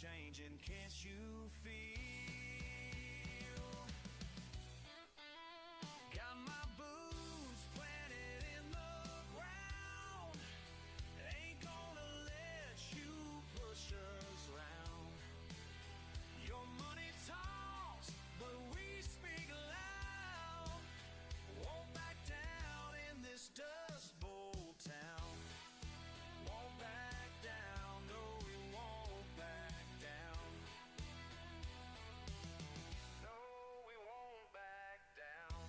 changing, can't you feel? Got my boots planted in the ground, ain't gonna let you push us round. Your money talks, but we speak loud. Won't back down in this dust bowl town. Won't back down, no we won't back down. No, we won't back down.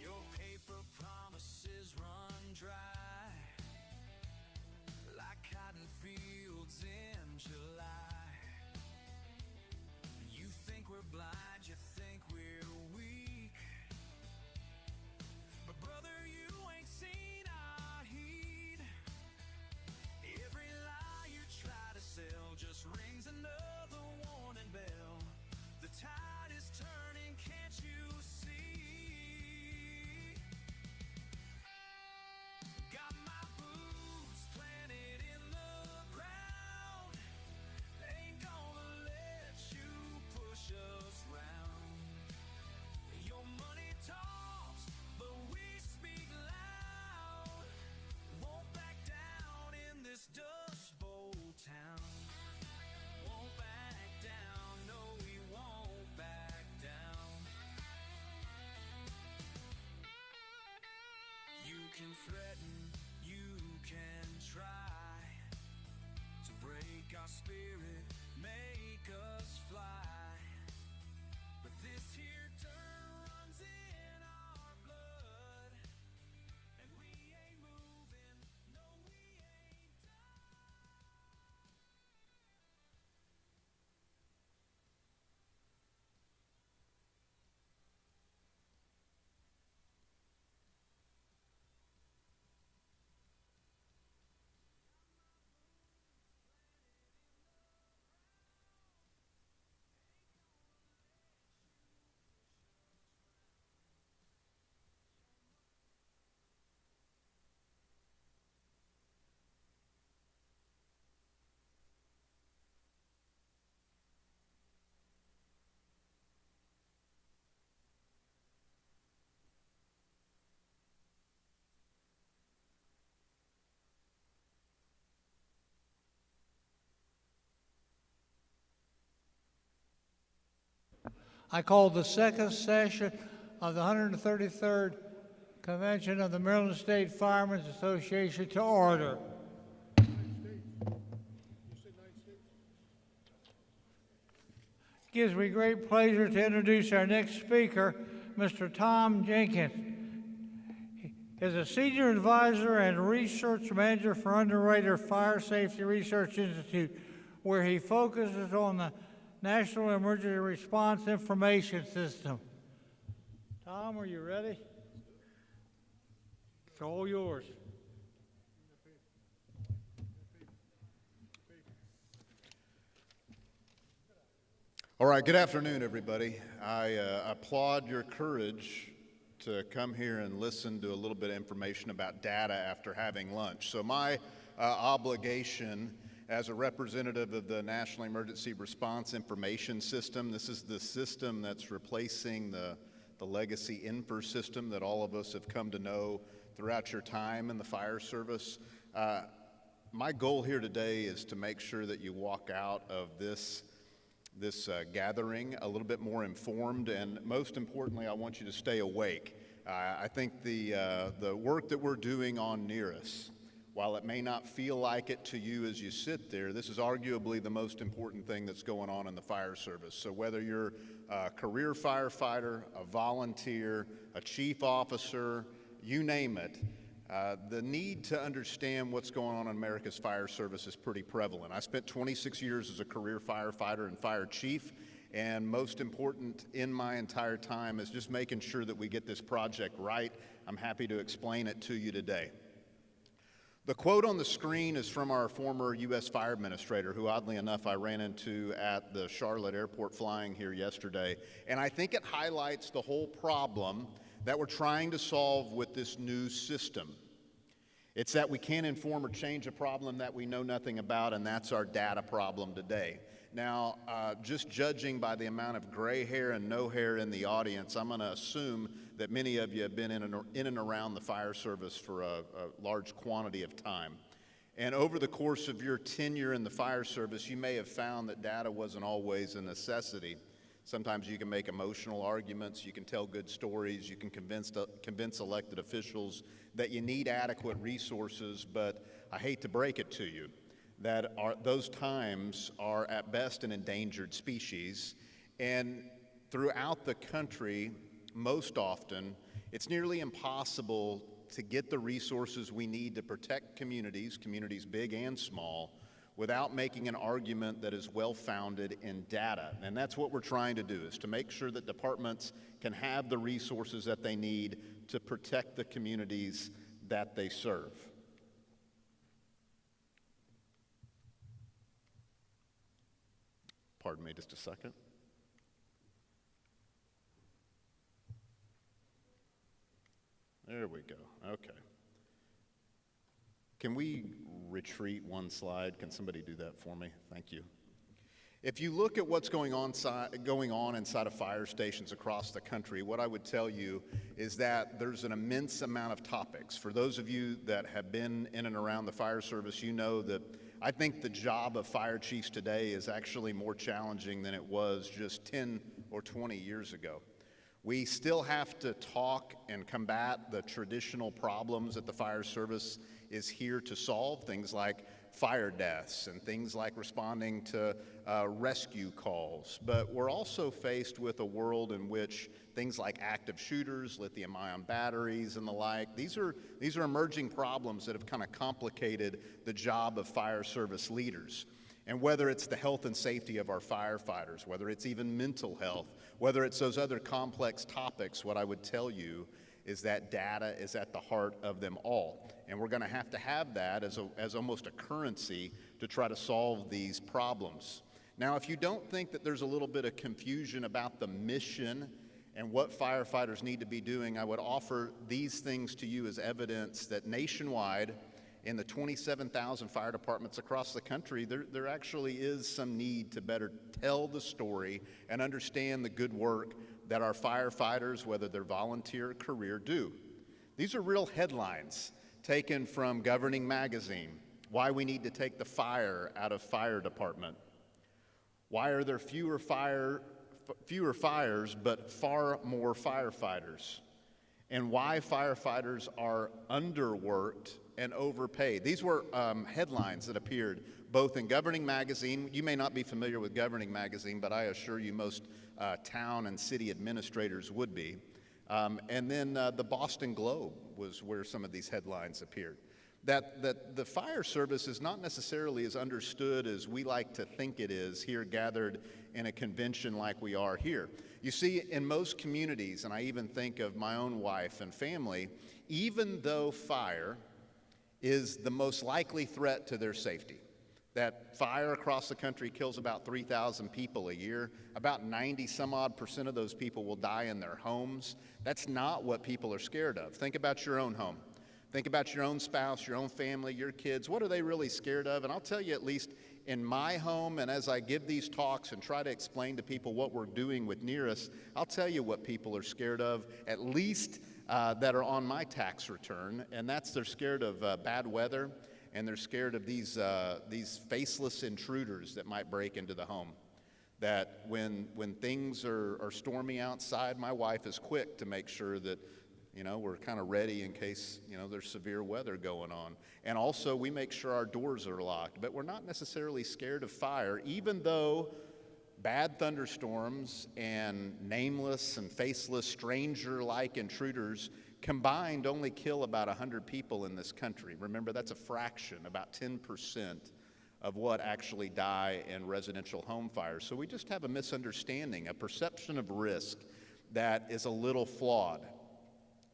Your paper promises run dry like cotton fields in July. You think we're blind, you think we're weak, but brother, you ain't seen our heat. Every lie you try to sell just rings another warning bell. The tide is turning, can't you see? Got my boots planted in the ground, ain't gonna let you push us round. Your money talks, but we speak loud. Won't back down in this dust bowl town. Won't back down, no we won't back down. You can threaten, you can try to break our spirit, make us fly, but this here dirt runs in our blood, and we ain't moving, no we ain't done. I call the second session of the 133rd Convention of the Maryland State Firemen's Association to order. It gives me great pleasure to introduce our next speaker, Mr. Tom Jenkins. He is a senior advisor and research manager for Underwriter Fire Safety Research Institute, where he focuses on the National Emergency Response Information System. Tom, are you ready? It's all yours. All right, good afternoon, everybody. I applaud your courage to come here and listen to a little bit of information about data after having lunch. So my obligation as a representative of the National Emergency Response Information System, this is the system that's replacing the legacy info system that all of us have come to know throughout your time in the fire service. My goal here today is to make sure that you walk out of this gathering a little bit more informed, and most importantly, I want you to stay awake. I think the work that we're doing on NERIS, while it may not feel like it to you as you sit there, this is arguably the most important thing that's going on in the fire service. So whether you're a career firefighter, a volunteer, a chief officer, you name it, the need to understand what's going on in America's fire service is pretty prevalent. I spent 26 years as a career firefighter and fire chief, and most important in my entire time is just making sure that we get this project right. I'm happy to explain it to you today. The quote on the screen is from our former U.S. Fire Administrator, who oddly enough I ran into at the Charlotte Airport flying here yesterday, and I think it highlights the whole problem that we're trying to solve with this new system. It's that we can't inform or change a problem that we know nothing about, and that's our data problem today. Now, just judging by the amount of gray hair and no hair in the audience, I'm going to assume that many of you have been in and around the fire service for a large quantity of time. And over the course of your tenure in the fire service, you may have found that data wasn't always a necessity. Sometimes you can make emotional arguments, you can tell good stories, you can convince elected officials that you need adequate resources, but I hate to break it to you, that those times are at best an endangered species. And throughout the country, most often, it's nearly impossible to get the resources we need to protect communities big and small, without making an argument that is well-founded in data. And that's what we're trying to do, is to make sure that departments can have the resources that they need to protect the communities that they serve. Pardon me just a second. There we go, okay. Can we retreat one slide? Can somebody do that for me? Thank you. If you look at what's going on inside of fire stations across the country, what I would tell you is that there's an immense amount of topics. For those of you that have been in and around the fire service, you know that I think the job of fire chiefs today is actually more challenging than it was just 10 or 20 years ago. We still have to talk and combat the traditional problems that the fire service is here to solve, things like fire deaths and things like responding to rescue calls. But we're also faced with a world in which things like active shooters, lithium-ion batteries, and the like, these are emerging problems that have kind of complicated the job of fire service leaders. And whether it's the health and safety of our firefighters, whether it's even mental health, whether it's those other complex topics, what I would tell you is that data is at the heart of them all. And we're going to have that as almost a currency to try to solve these problems. Now, if you don't think that there's a little bit of confusion about the mission and what firefighters need to be doing, I would offer these things to you as evidence that nationwide, in the 27,000 fire departments across the country, there actually is some need to better tell the story and understand the good work that our firefighters, whether they're volunteer or career, do. These are real headlines taken from Governing Magazine. Why we need to take the fire out of fire department. Why are there fewer fires but far more firefighters? And why firefighters are underworked and overpaid. These were headlines that appeared both in Governing Magazine. You may not be familiar with Governing Magazine, but I assure you most town and city administrators would be. And then the Boston Globe was where some of these headlines appeared. That the fire service is not necessarily as understood as we like to think it is here gathered in a convention like we are here. You see, in most communities, and I even think of my own wife and family, even though fire is the most likely threat to their safety, that fire across the country kills about 3,000 people a year. About 90-some-odd% of those people will die in their homes. That's not what people are scared of. Think about your own home. Think about your own spouse, your own family, your kids. What are they really scared of? And I'll tell you, at least in my home, and as I give these talks and try to explain to people what we're doing with Near Us, I'll tell you what people are scared of, at least that are on my tax return, and that's they're scared of bad weather, and they're scared of these faceless intruders that might break into the home. That when things are stormy outside, my wife is quick to make sure that we're kind of ready in case there's severe weather going on. And also we make sure our doors are locked, but we're not necessarily scared of fire, even though bad thunderstorms and nameless and faceless stranger-like intruders combined only kill about 100 people in this country. Remember, that's a fraction, about 10% of what actually die in residential home fires. So we just have a misunderstanding, a perception of risk that is a little flawed.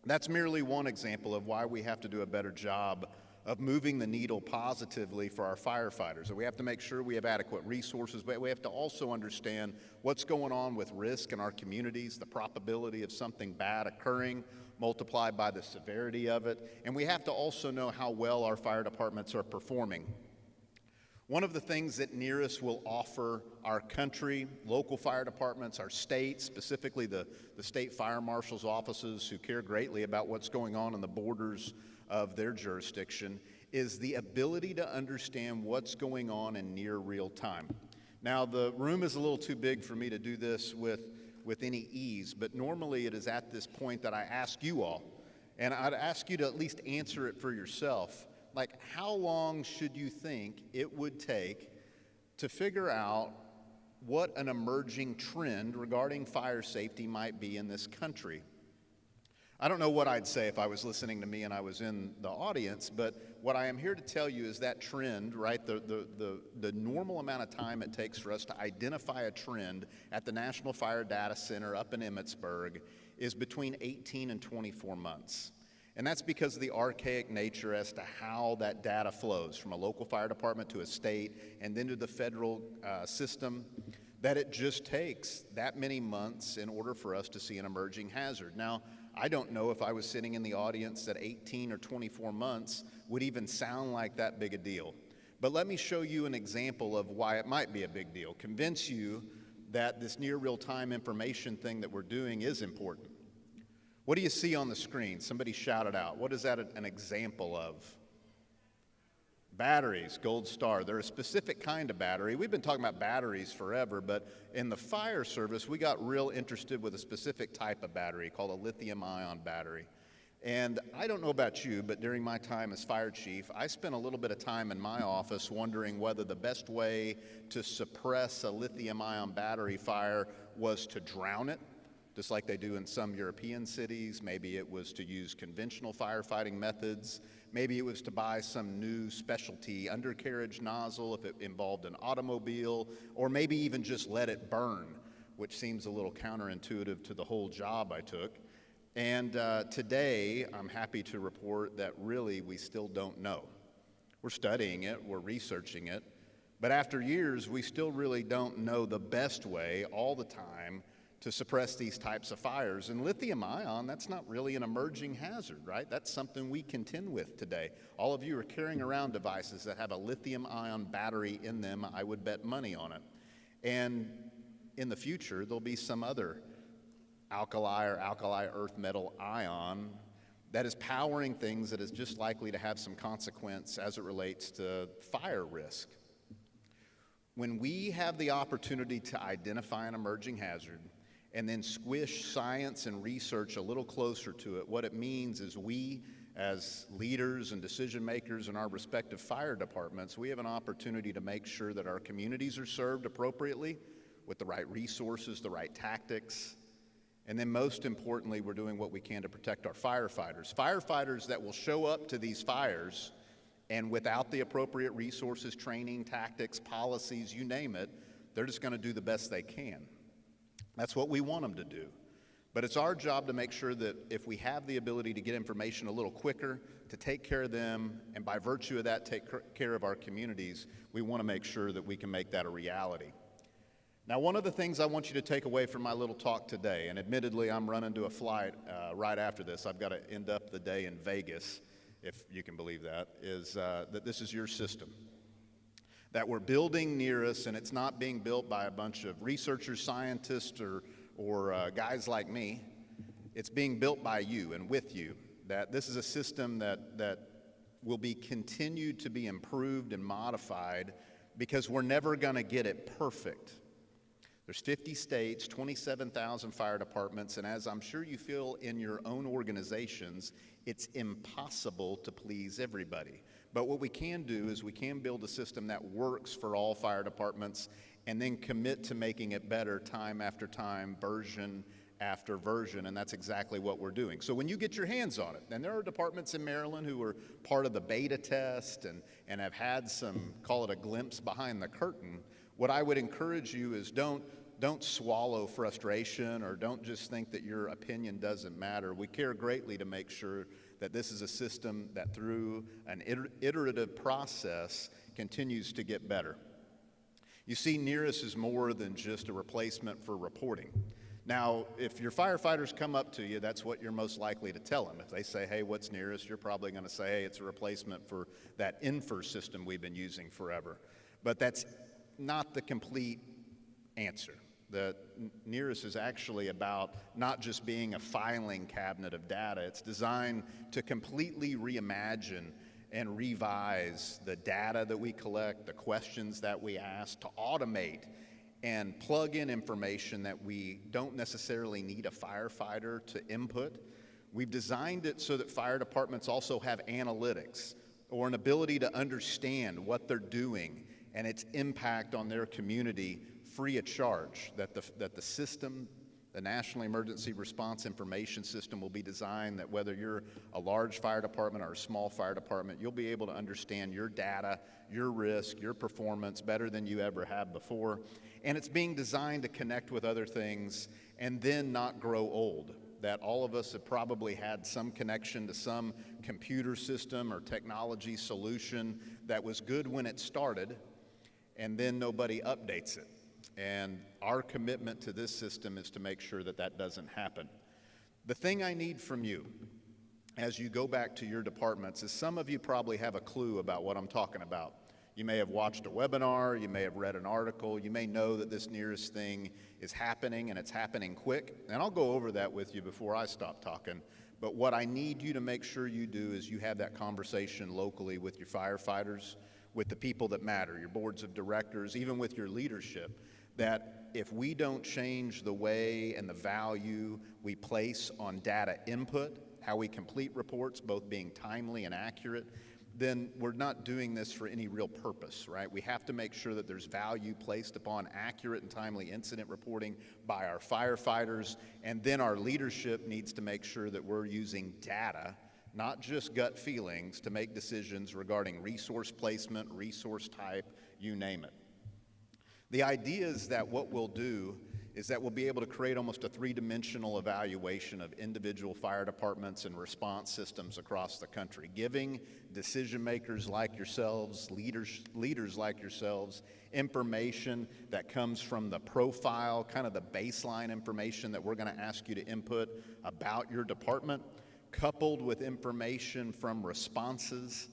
That's merely one example of why we have to do a better job of moving the needle positively for our firefighters. And we have to make sure we have adequate resources, but we have to also understand what's going on with risk in our communities, the probability of something bad occurring, multiplied by the severity of it. And we have to also know how well our fire departments are performing. One of the things that NERIS will offer our country, local fire departments, our state, specifically the state fire marshal's offices who care greatly about what's going on in the borders of their jurisdiction, is the ability to understand what's going on in near real time. Now, the room is a little too big for me to do this with any ease, but normally it is at this point that I ask you all, and I'd ask you to at least answer it for yourself. Like, how long should you think it would take to figure out what an emerging trend regarding fire safety might be in this country? I don't know what I'd say if I was listening to me and I was in the audience, but what I am here to tell you is that trend, right, the normal amount of time it takes for us to identify a trend at the National Fire Data Center up in Emmitsburg is between 18 and 24 months. And that's because of the archaic nature as to how that data flows from a local fire department to a state and then to the federal system, that it just takes that many months in order for us to see an emerging hazard. Now, I don't know if I was sitting in the audience that 18 or 24 months would even sound like that big a deal. But let me show you an example of why it might be a big deal, convince you that this near real-time information thing that we're doing is important. What do you see on the screen? Somebody shout it out. What is that an example of? Batteries, Gold Star. They're a specific kind of battery. We've been talking about batteries forever, but in the fire service, we got real interested with a specific type of battery called a lithium-ion battery. And I don't know about you, but during my time as fire chief, I spent a little bit of time in my office wondering whether the best way to suppress a lithium-ion battery fire was to drown it, just like they do in some European cities. Maybe it was to use conventional firefighting methods. Maybe it was to buy some new specialty undercarriage nozzle if it involved an automobile, or maybe even just let it burn, which seems a little counterintuitive to the whole job I took. And today, I'm happy to report that really we still don't know. We're studying it, we're researching it, but after years, we still really don't know the best way all the time to suppress these types of fires. And lithium ion, that's not really an emerging hazard, right? That's something we contend with today. All of you are carrying around devices that have a lithium ion battery in them. I would bet money on it. And in the future, there'll be some other alkali or alkali earth metal ion that is powering things that is just likely to have some consequence as it relates to fire risk. When we have the opportunity to identify an emerging hazard, and then squish science and research a little closer to it, what it means is we, as leaders and decision makers in our respective fire departments, we have an opportunity to make sure that our communities are served appropriately with the right resources, the right tactics, and then most importantly, we're doing what we can to protect our firefighters. Firefighters that will show up to these fires and without the appropriate resources, training, tactics, policies, you name it, they're just gonna do the best they can. That's what we want them to do. But it's our job to make sure that if we have the ability to get information a little quicker, to take care of them, and by virtue of that, take care of our communities, we want to make sure that we can make that a reality. Now, one of the things I want you to take away from my little talk today, and admittedly, I'm running to a flight right after this. I've got to end up the day in Vegas, if you can believe that, is that this is your system. That we're building near us, and it's not being built by a bunch of researchers, scientists, or guys like me. It's being built by you and with you. That this is a system that will be continued to be improved and modified because we're never going to get it perfect. There's 50 states, 27,000 fire departments, and as I'm sure you feel in your own organizations, it's impossible to please everybody. But what we can do is we can build a system that works for all fire departments and then commit to making it better time after time, version after version, and that's exactly what we're doing. So when you get your hands on it, and there are departments in Maryland who are part of the beta test and have had some, call it a glimpse behind the curtain, what I would encourage you is don't swallow frustration or don't just think that your opinion doesn't matter. We care greatly to make sure that this is a system that through an iterative process continues to get better. You see, NERIS is more than just a replacement for reporting. Now, if your firefighters come up to you, that's what you're most likely to tell them. If they say, hey, what's NERIS? You're probably going to say, hey, it's a replacement for that INFR system we've been using forever. But that's not the complete answer. The NERIS is actually about not just being a filing cabinet of data. It's designed to completely reimagine and revise the data that we collect, the questions that we ask, to automate and plug in information that we don't necessarily need a firefighter to input. We've designed it so that fire departments also have analytics or an ability to understand what they're doing and its impact on their community free of charge, that the system, the National Emergency Response Information System, will be designed that whether you're a large fire department or a small fire department, you'll be able to understand your data, your risk, your performance better than you ever have before. And it's being designed to connect with other things and then not grow old. That all of us have probably had some connection to some computer system or technology solution that was good when it started, and then nobody updates it. And our commitment to this system is to make sure that that doesn't happen. The thing I need from you as you go back to your departments is some of you probably have a clue about what I'm talking about. You may have watched a webinar, you may have read an article, you may know that this NERIS thing is happening and it's happening quick. And I'll go over that with you before I stop talking. But what I need you to make sure you do is you have that conversation locally with your firefighters, with the people that matter, your boards of directors, even with your leadership, that if we don't change the way and the value we place on data input, how we complete reports, both being timely and accurate, then we're not doing this for any real purpose, right? We have to make sure that there's value placed upon accurate and timely incident reporting by our firefighters, and then our leadership needs to make sure that we're using data, not just gut feelings, to make decisions regarding resource placement, resource type, you name it. The idea is that what we'll do is that we'll be able to create almost a three-dimensional evaluation of individual fire departments and response systems across the country, giving decision makers like yourselves, leaders like yourselves, information that comes from the profile, kind of the baseline information that we're going to ask you to input about your department, coupled with information from responses.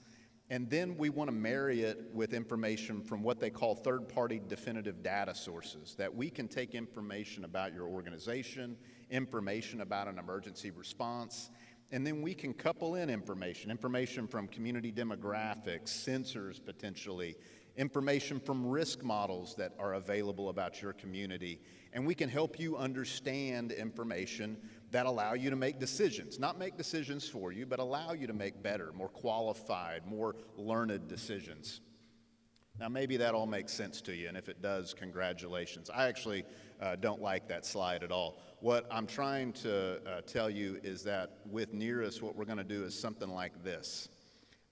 And then we want to marry it with information from what they call third-party definitive data sources, that we can take information about your organization, information about an emergency response, and then we can couple in information from community demographics, sensors potentially, information from risk models that are available about your community, and we can help you understand information that allow you to make decisions, not make decisions for you, but allow you to make better, more qualified, more learned decisions. Now, maybe that all makes sense to you, and if it does, congratulations. I actually don't like that slide at all. What I'm trying to tell you is that with NERIS, what we're going to do is something like this,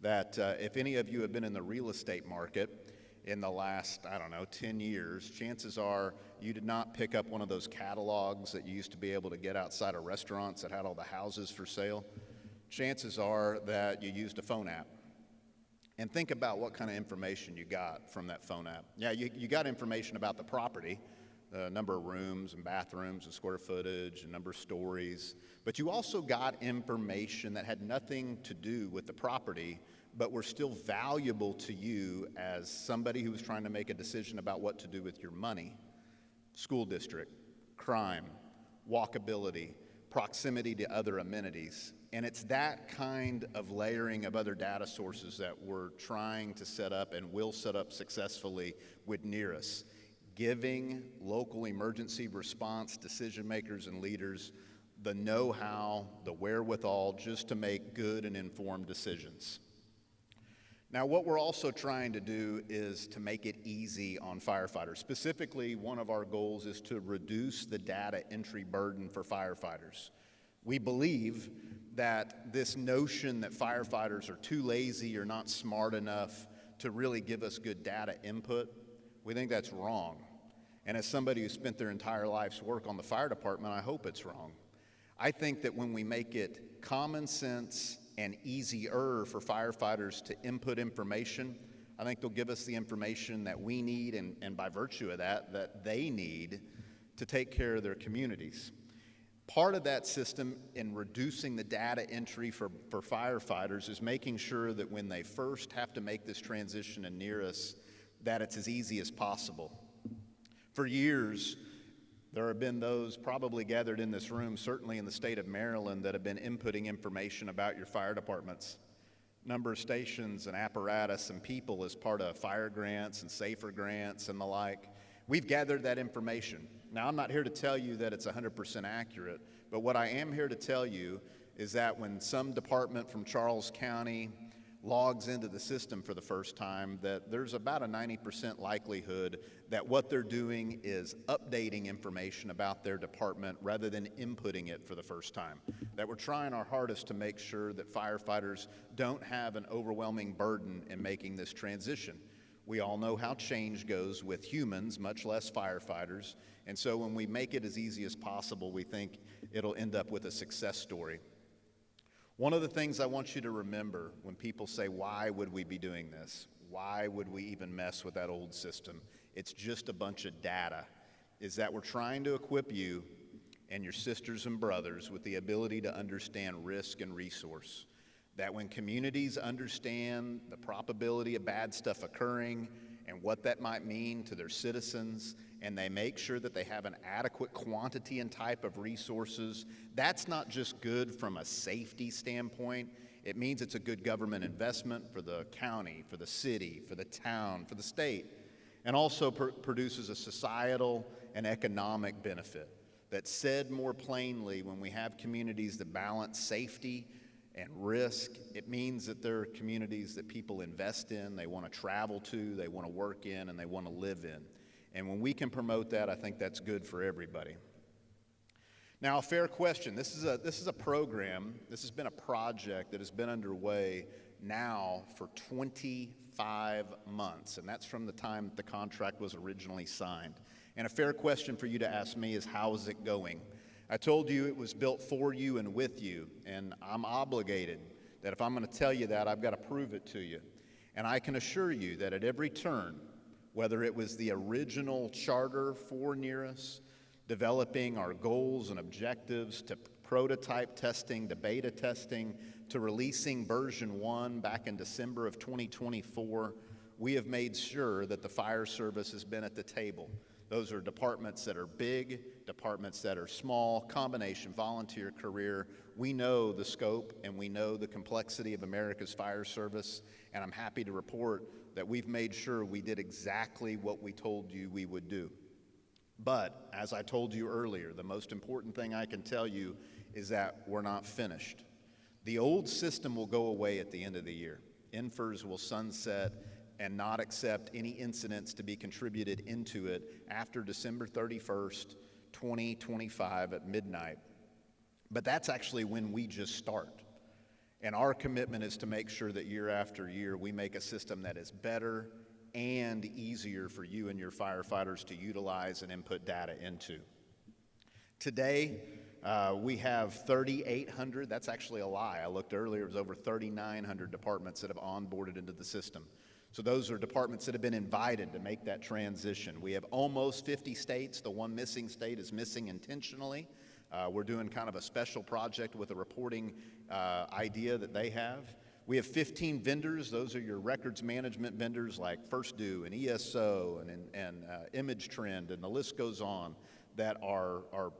that if any of you have been in the real estate market in the last, 10 years, chances are you did not pick up one of those catalogs that you used to be able to get outside of restaurants that had all the houses for sale. Chances are that you used a phone app. And think about what kind of information you got from that phone app. Yeah, you got information about the property, the number of rooms and bathrooms and square footage and number of stories, but you also got information that had nothing to do with the property, but were still valuable to you as somebody who was trying to make a decision about what to do with your money. School district, crime, walkability, proximity to other amenities. And it's that kind of layering of other data sources that we're trying to set up and will set up successfully with NERIS, giving local emergency response decision makers and leaders the know-how, the wherewithal just to make good and informed decisions. Now, what we're also trying to do is to make it easy on firefighters. Specifically, one of our goals is to reduce the data entry burden for firefighters. We believe that this notion that firefighters are too lazy or not smart enough to really give us good data input, we think that's wrong. And as somebody who spent their entire life's work on the fire department, I hope it's wrong. I think that when we make it common sense, and easier for firefighters to input information. I think they'll give us the information that we need, and by virtue of that they need to take care of their communities. Part of that system in reducing the data entry for firefighters is making sure that when they first have to make this transition in NERIS, that it's as easy as possible. For years, there have been those probably gathered in this room, certainly in the state of Maryland, that have been inputting information about your fire departments. Number of stations and apparatus and people as part of fire grants and safer grants and the like. We've gathered that information. Now, I'm not here to tell you that it's 100% accurate, but what I am here to tell you is that when some department from Charles County logs into the system for the first time, that there's about a 90% likelihood that what they're doing is updating information about their department rather than inputting it for the first time. That we're trying our hardest to make sure that firefighters don't have an overwhelming burden in making this transition. We all know how change goes with humans, much less firefighters, and so when we make it as easy as possible, we think it'll end up with a success story. One of the things I want you to remember when people say, why would we be doing this? Why would we even mess with that old system? It's just a bunch of data, is that we're trying to equip you and your sisters and brothers with the ability to understand risk and resource. That when communities understand the probability of bad stuff occurring and what that might mean to their citizens, and they make sure that they have an adequate quantity and type of resources, that's not just good from a safety standpoint. It means it's a good government investment for the county, for the city, for the town, for the state, and also produces a societal and economic benefit. That said more plainly, when we have communities that balance safety and risk, it means that they're communities that people invest in, they want to travel to, they want to work in, and they want to live in. And when we can promote that, I think that's good for everybody. Now, a fair question. This is a program, this has been a project that has been underway now for 25 months, and that's from the time the contract was originally signed. And a fair question for you to ask me is, how is it going? I told you it was built for you and with you, and I'm obligated that if I'm going to tell you that, I've got to prove it to you. And I can assure you that at every turn, whether it was the original charter for NERIS, developing our goals and objectives, to prototype testing, to beta testing, to releasing version 1 back in December of 2024, we have made sure that the fire service has been at the table. Those are departments that are big, departments that are small, combination, volunteer, career. We know the scope and we know the complexity of America's fire service, and I'm happy to report that we've made sure we did exactly what we told you we would do. But, as I told you earlier, the most important thing I can tell you is that we're not finished. The old system will go away at the end of the year. INFRS will sunset and not accept any incidents to be contributed into it after December 31st, 2025 at midnight. But that's actually when we just start. And our commitment is to make sure that year after year we make a system that is better and easier for you and your firefighters to utilize and input data into. Today, we have 3,800, that's actually a lie. I looked earlier, it was over 3,900 departments that have onboarded into the system. So those are departments that have been invited to make that transition. We have almost 50 states. The one missing state is missing intentionally. We're doing kind of a special project with a reporting idea that they have. We have 15 vendors. Those are your records management vendors like First Due and ESO and Image Trend, and the list goes on, that are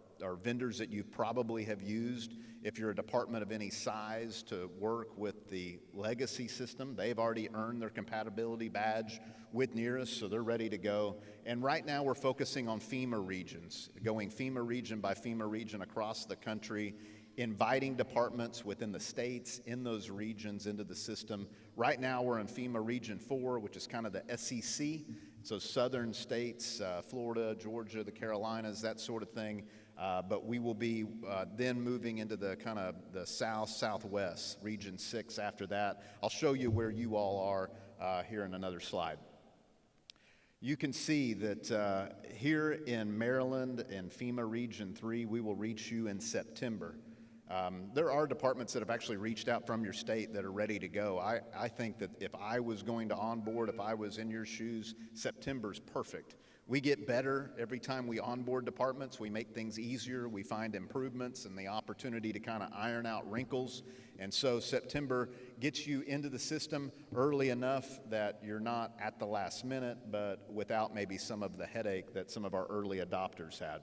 vendors that you probably have used if you're a department of any size to work with the legacy system. They've already earned their compatibility badge with NERIS, so they're ready to go. And right now we're focusing on FEMA regions, going FEMA region by FEMA region across the country, inviting departments within the states in those regions into the system. Right now we're in FEMA Region 4, which is kind of the SEC, so southern states, Florida, Georgia, the Carolinas, that sort of thing. But we will be then moving into the kind of the southwest, Region 6 after that. I'll show you where you all are here in another slide. You can see that here in Maryland and FEMA Region 3, we will reach you in September. There are departments that have actually reached out from your state that are ready to go. I think that if I was going to onboard, if I was in your shoes, September's perfect. We get better every time we onboard departments. We make things easier. We find improvements and the opportunity to kind of iron out wrinkles. And so September gets you into the system early enough that you're not at the last minute, but without maybe some of the headache that some of our early adopters had.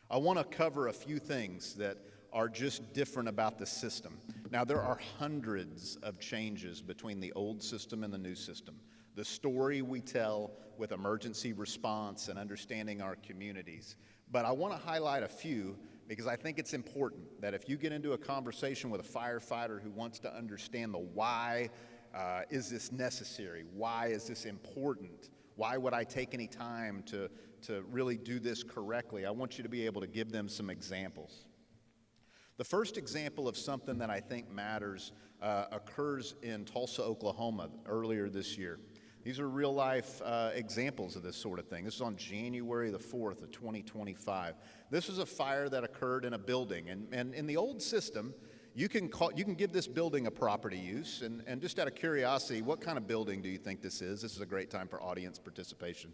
I want to cover a few things that are just different about the system. Now, there are hundreds of changes between the old system and the new system. The story we tell with emergency response and understanding our communities. But I want to highlight a few because I think it's important that if you get into a conversation with a firefighter who wants to understand the why is this necessary, why is this important, why would I take any time to really do this correctly, I want you to be able to give them some examples. The first example of something that I think matters occurs in Tulsa, Oklahoma earlier this year. These are real life examples of this sort of thing. This is on January the 4th of 2025. This was a fire that occurred in a building, and in the old system, you can give this building a property use, and just out of curiosity, what kind of building do you think this is? This is a great time for audience participation.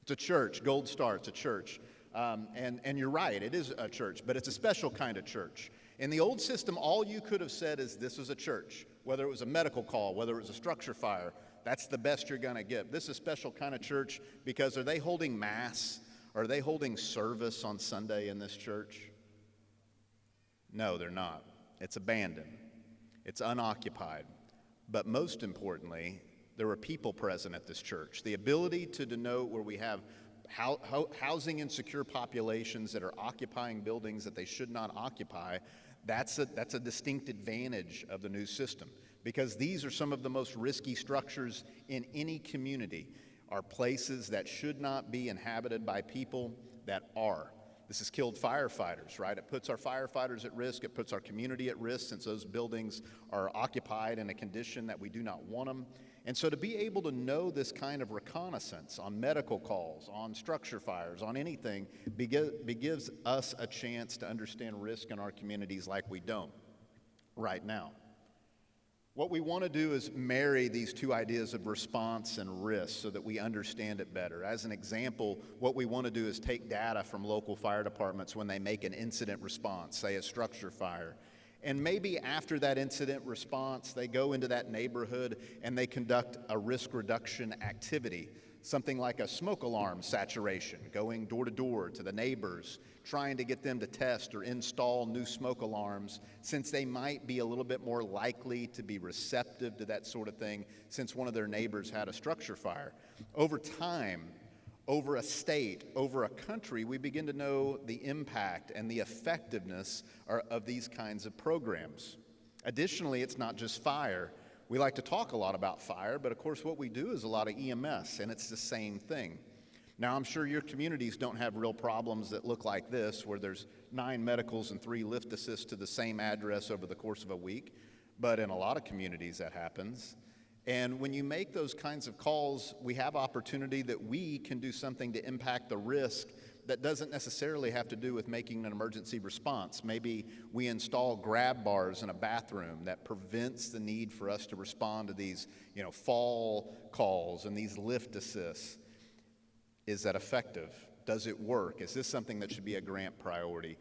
It's a church, Gold Star, it's a church. And you're right, it is a church, but it's a special kind of church. In the old system, all you could have said is this was a church, whether it was a medical call, whether it was a structure fire. That's the best you're going to get. This is a special kind of church because are they holding mass? Are they holding service on Sunday in this church? No, they're not. It's abandoned. It's unoccupied. But most importantly, there were people present at this church. The ability to denote where we have housing insecure populations that are occupying buildings that they should not occupy, that's a distinct advantage of the new system. Because these are some of the most risky structures in any community, are places that should not be inhabited by people that are. This has killed firefighters, right? It puts our firefighters at risk. It puts our community at risk since those buildings are occupied in a condition that we do not want them. And so to be able to know this kind of reconnaissance on medical calls, on structure fires, on anything, gives us a chance to understand risk in our communities like we don't right now. What we want to do is marry these two ideas of response and risk so that we understand it better. As an example, what we want to do is take data from local fire departments when they make an incident response, say a structure fire. And maybe after that incident response, they go into that neighborhood and they conduct a risk reduction activity, something like a smoke alarm saturation, going door to door to the neighbors, trying to get them to test or install new smoke alarms, since they might be a little bit more likely to be receptive to that sort of thing since one of their neighbors had a structure fire. Over time, over a state, over a country, we begin to know the impact and the effectiveness of these kinds of programs. Additionally, it's not just fire. We like to talk a lot about fire, but of course what we do is a lot of EMS, and it's the same thing. Now, I'm sure your communities don't have real problems that look like this, where there's 9 medicals and 3 lift assists to the same address over the course of a week, but in a lot of communities that happens. And when you make those kinds of calls, we have opportunity that we can do something to impact the risk that doesn't necessarily have to do with making an emergency response. Maybe we install grab bars in a bathroom that prevents the need for us to respond to these, fall calls and these lift assists. Is that effective? Does it work? Is this something that should be a grant priority?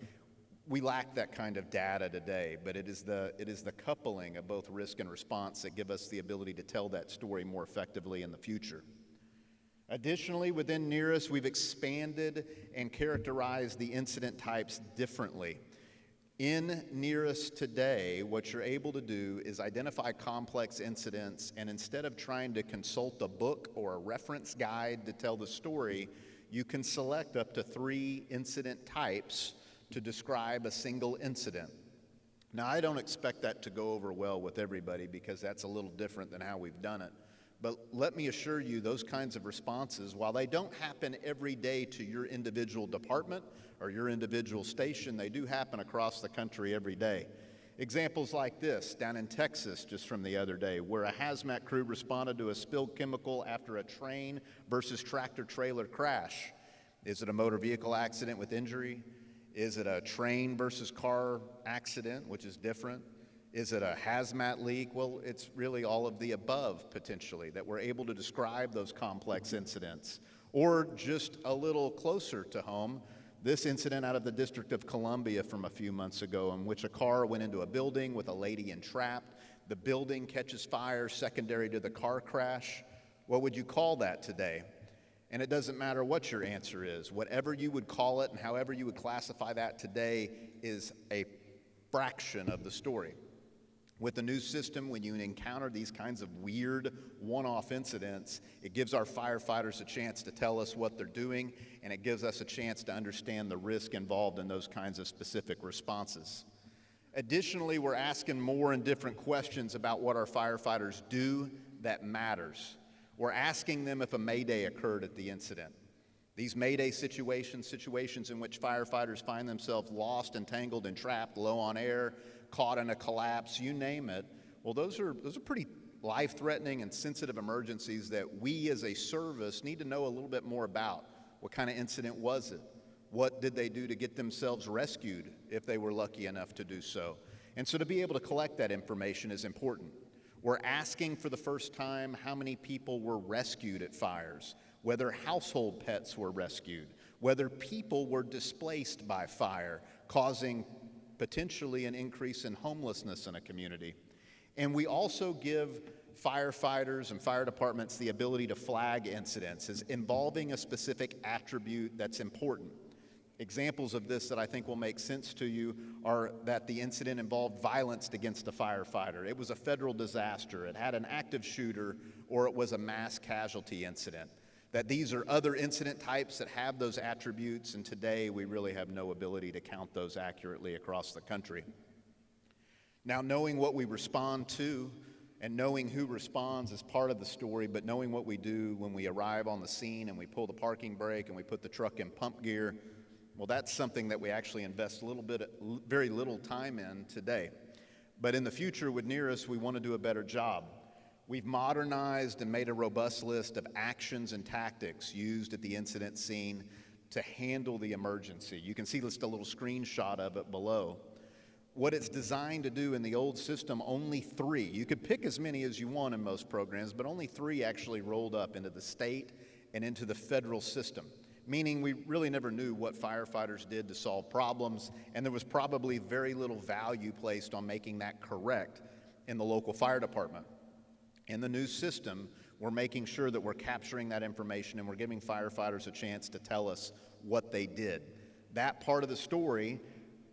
We lack that kind of data today, but it is the coupling of both risk and response that give us the ability to tell that story more effectively in the future. Additionally, within NERIS, we've expanded and characterized the incident types differently. In NERIS today, what you're able to do is identify complex incidents, and instead of trying to consult a book or a reference guide to tell the story, you can select up to 3 incident types to describe a single incident. Now, I don't expect that to go over well with everybody because that's a little different than how we've done it. But let me assure you, those kinds of responses, while they don't happen every day to your individual department or your individual station, they do happen across the country every day. Examples like this, down in Texas just from the other day, where a hazmat crew responded to a spilled chemical after a train versus tractor-trailer crash. Is it a motor vehicle accident with injury? Is it a train versus car accident, which is different? Is it a hazmat leak? Well, it's really all of the above, potentially, that we're able to describe those complex incidents. Or just a little closer to home, this incident out of the District of Columbia from a few months ago, in which a car went into a building with a lady entrapped. The building catches fire secondary to the car crash. What would you call that today? And it doesn't matter what your answer is. Whatever you would call it and however you would classify that today is a fraction of the story. With the new system, when you encounter these kinds of weird one-off incidents, it gives our firefighters a chance to tell us what they're doing, and it gives us a chance to understand the risk involved in those kinds of specific responses. Additionally, we're asking more and different questions about what our firefighters do that matters. We're asking them if a mayday occurred at the incident. These mayday situations in which firefighters find themselves lost, entangled, and trapped, low on air, caught in a collapse, you name it. Well, those are pretty life-threatening and sensitive emergencies that we as a service need to know a little bit more about. What kind of incident was it? What did they do to get themselves rescued if they were lucky enough to do so? And so to be able to collect that information is important. We're asking for the first time how many people were rescued at fires, whether household pets were rescued, whether people were displaced by fire, causing potentially an increase in homelessness in a community. And we also give firefighters and fire departments the ability to flag incidents as involving a specific attribute that's important. Examples of this that I think will make sense to you are that the incident involved violence against a firefighter. It was a federal disaster. It had an active shooter, or it was a mass casualty incident. That these are other incident types that have those attributes, and today we really have no ability to count those accurately across the country. Now, knowing what we respond to and knowing who responds is part of the story, but knowing what we do when we arrive on the scene and we pull the parking brake and we put the truck in pump gear, well, that's something that we actually invest very little time in today. But in the future with NERIS, we want to do a better job. We've modernized and made a robust list of actions and tactics used at the incident scene to handle the emergency. You can see just a little screenshot of it below. What it's designed to do in the old system, only 3. You could pick as many as you want in most programs, but only 3 actually rolled up into the state and into the federal system, meaning we really never knew what firefighters did to solve problems, and there was probably very little value placed on making that correct in the local fire department. In the new system, we're making sure that we're capturing that information and we're giving firefighters a chance to tell us what they did. That part of the story,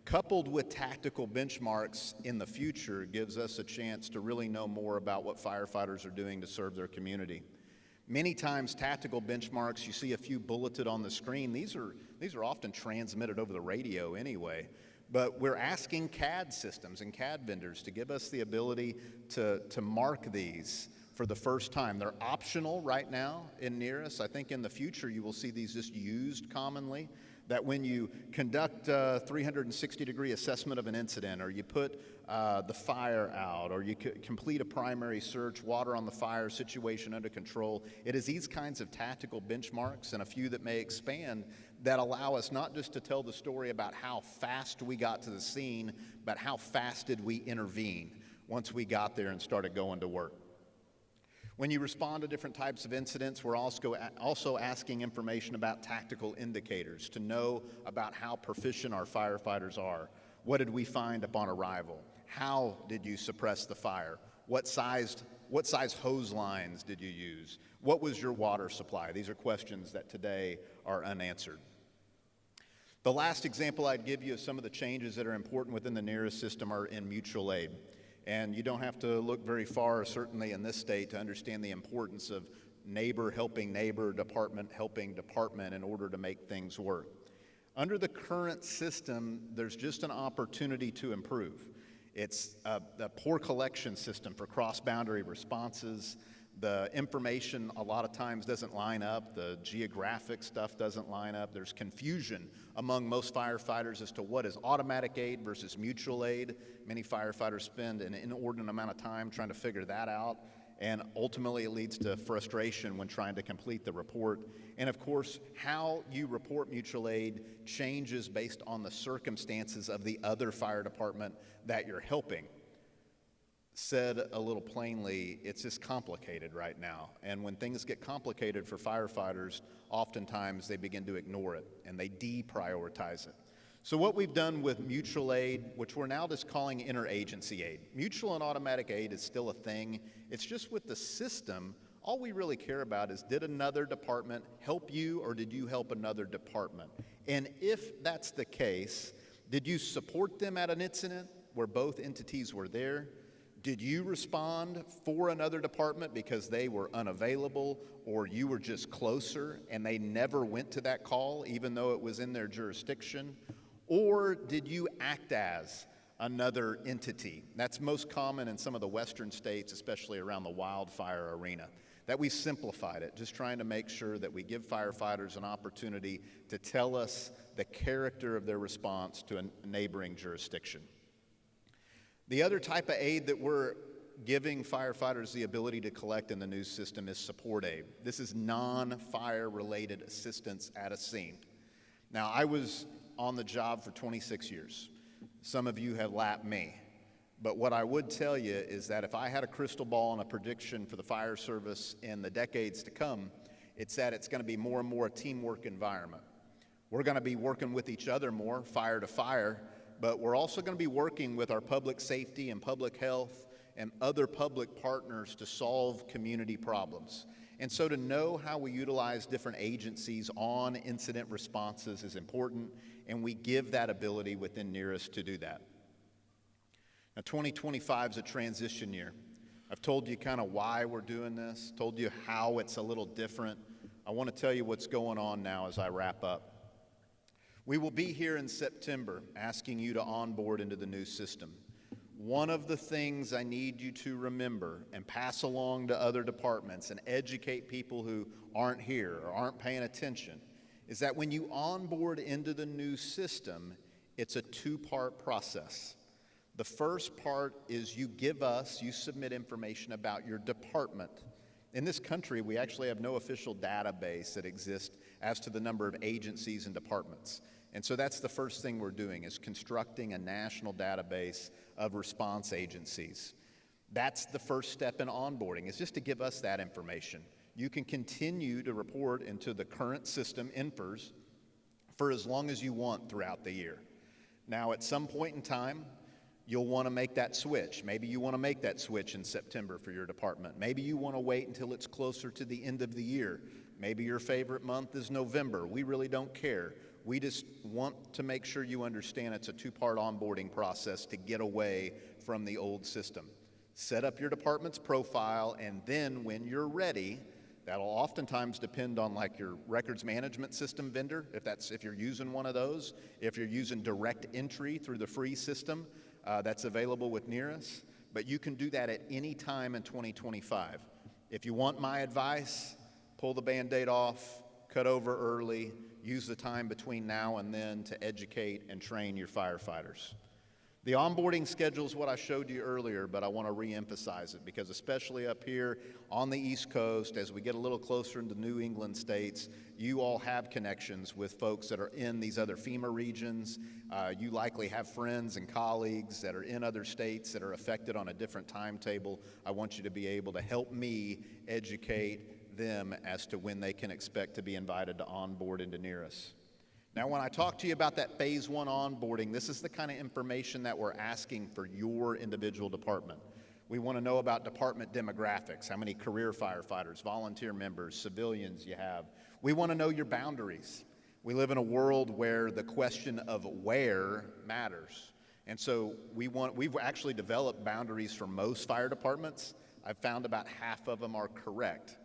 coupled with tactical benchmarks in the future, gives us a chance to really know more about what firefighters are doing to serve their community. Many times, tactical benchmarks, you see a few bulleted on the screen. These are often transmitted over the radio anyway. But we're asking CAD systems and CAD vendors to give us the ability to mark these for the first time. They're optional right now in NERIS. I think in the future you will see these just used commonly, that when you conduct a 360-degree assessment of an incident, or you put the fire out, or you complete a primary search, water on the fire, situation under control, it is these kinds of tactical benchmarks, and a few that may expand, that allow us not just to tell the story about how fast we got to the scene, but how fast did we intervene once we got there and started going to work. When you respond to different types of incidents, we're also asking information about tactical indicators to know about how proficient our firefighters are. What did we find upon arrival? How did you suppress the fire? What size hose lines did you use? What was your water supply? These are questions that today are unanswered. The last example I'd give you of some of the changes that are important within the NERIS system are in mutual aid. And you don't have to look very far, certainly in this state, to understand the importance of neighbor helping neighbor, department helping department in order to make things work. Under the current system, there's just an opportunity to improve. It's a poor collection system for cross-boundary responses. The information a lot of times doesn't line up. The geographic stuff doesn't line up. There's confusion among most firefighters as to what is automatic aid versus mutual aid. Many firefighters spend an inordinate amount of time trying to figure that out. And ultimately, it leads to frustration when trying to complete the report. And of course, how you report mutual aid changes based on the circumstances of the other fire department that you're helping. Said a little plainly, it's just complicated right now. And when things get complicated for firefighters, oftentimes they begin to ignore it and they deprioritize it. So what we've done with mutual aid, which we're now just calling interagency aid. Mutual and automatic aid is still a thing. It's just with the system, all we really care about is, did another department help you or did you help another department? And if that's the case, did you support them at an incident where both entities were there? Did you respond for another department because they were unavailable or you were just closer and they never went to that call even though it was in their jurisdiction? Or did you act as another entity? That's most common in some of the western states, especially around the wildfire arena, that we simplified it, just trying to make sure that we give firefighters an opportunity to tell us the character of their response to a neighboring jurisdiction. The other type of aid that we're giving firefighters the ability to collect in the new system is support aid. This is non-fire related assistance at a scene. Now, I was on the job for 26 years. Some of you have lapped me. But what I would tell you is that if I had a crystal ball and a prediction for the fire service in the decades to come, it's that it's going to be more and more a teamwork environment. We're going to be working with each other more, fire to fire, but we're also going to be working with our public safety and public health and other public partners to solve community problems. And so to know how we utilize different agencies on incident responses is important, and we give that ability within Nearest to do that. Now, 2025 is a transition year. I've told you kind of why we're doing this, told you how it's a little different. I want to tell you what's going on now as I wrap up. We will be here in September asking you to onboard into the new system. One of the things I need you to remember and pass along to other departments and educate people who aren't here or aren't paying attention is that when you onboard into the new system, it's a two-part process. The first part is you submit information about your department. In this country, we actually have no official database that exists as to the number of agencies and departments. And so that's the first thing we're doing, is constructing a national database of response agencies. That's the first step in onboarding, is just to give us that information. You can continue to report into the current system, INFRS, for as long as you want throughout the year. Now, at some point in time, you'll want to make that switch. Maybe you want to make that switch in September for your department. Maybe you want to wait until it's closer to the end of the year. Maybe your favorite month is November. We really don't care. We just want to make sure you understand it's a two-part onboarding process to get away from the old system. Set up your department's profile, and then when you're ready, that'll oftentimes depend on like your records management system vendor, if you're using one of those, if you're using direct entry through the free system that's available with Nearest. But you can do that at any time in 2025. If you want my advice, pull the Band-Aid off, cut over early, use the time between now and then to educate and train your firefighters. The onboarding schedule is what I showed you earlier, but I want to re-emphasize it because especially up here on the East Coast, as we get a little closer into New England states, you all have connections with folks that are in these other FEMA regions. You likely have friends and colleagues that are in other states that are affected on a different timetable. I want you to be able to help me educate them as to when they can expect to be invited to onboard into Nearest. Now, when I talk to you about that phase one onboarding, this is the kind of information that we're asking for your individual department. We want to know about department demographics, how many career firefighters, volunteer members, civilians you have. We want to know your boundaries. We live in a world where the question of where matters. And so we've actually developed boundaries for most fire departments. I've found about half of them are correct.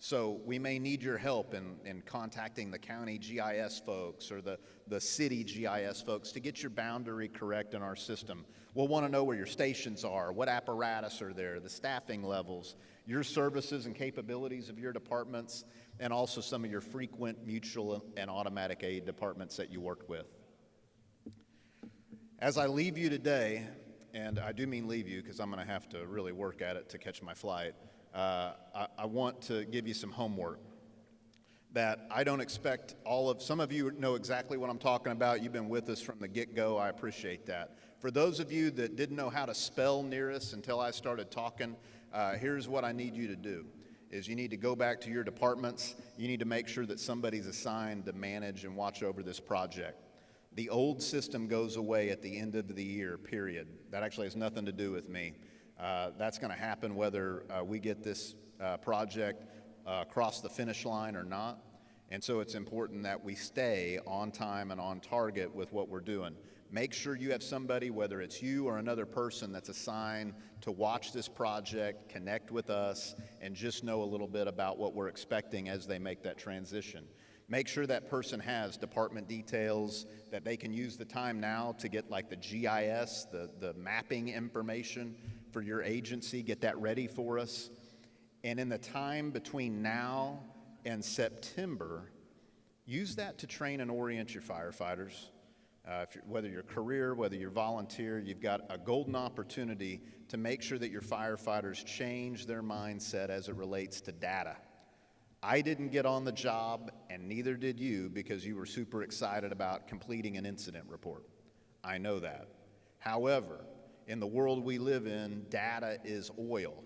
So we may need your help in contacting the county GIS folks or the city GIS folks to get your boundary correct in our system. We'll want to know where your stations are, what apparatus are there, the staffing levels, your services and capabilities of your departments, and also some of your frequent mutual and automatic aid departments that you work with. As I leave you today, and I do mean leave you because I'm going to have to really work at it to catch my flight, I want to give you some homework that I don't expect some of you know exactly what I'm talking about. You've been with us from the get-go. I appreciate that. For those of you that didn't know how to spell Nearest until I started talking, here's what I need you to do. Is you need to go back to your departments. You need to make sure that somebody's assigned to manage and watch over this project. The old system goes away at the end of the year, period. That actually has nothing to do with me. That's going to happen whether we get this project across the finish line or not. And so it's important that we stay on time and on target with what we're doing. Make sure you have somebody, whether it's you or another person, that's assigned to watch this project, connect with us, and just know a little bit about what we're expecting as they make that transition. Make sure that person has department details, that they can use the time now to get like the GIS, the mapping information for your agency, get that ready for us. And in the time between now and September, use that to train and orient your firefighters. Whether you're career, whether you're volunteer, you've got a golden opportunity to make sure that your firefighters change their mindset as it relates to data. I didn't get on the job, and neither did you, because you were super excited about completing an incident report. I know that. However, in the world we live in, data is oil,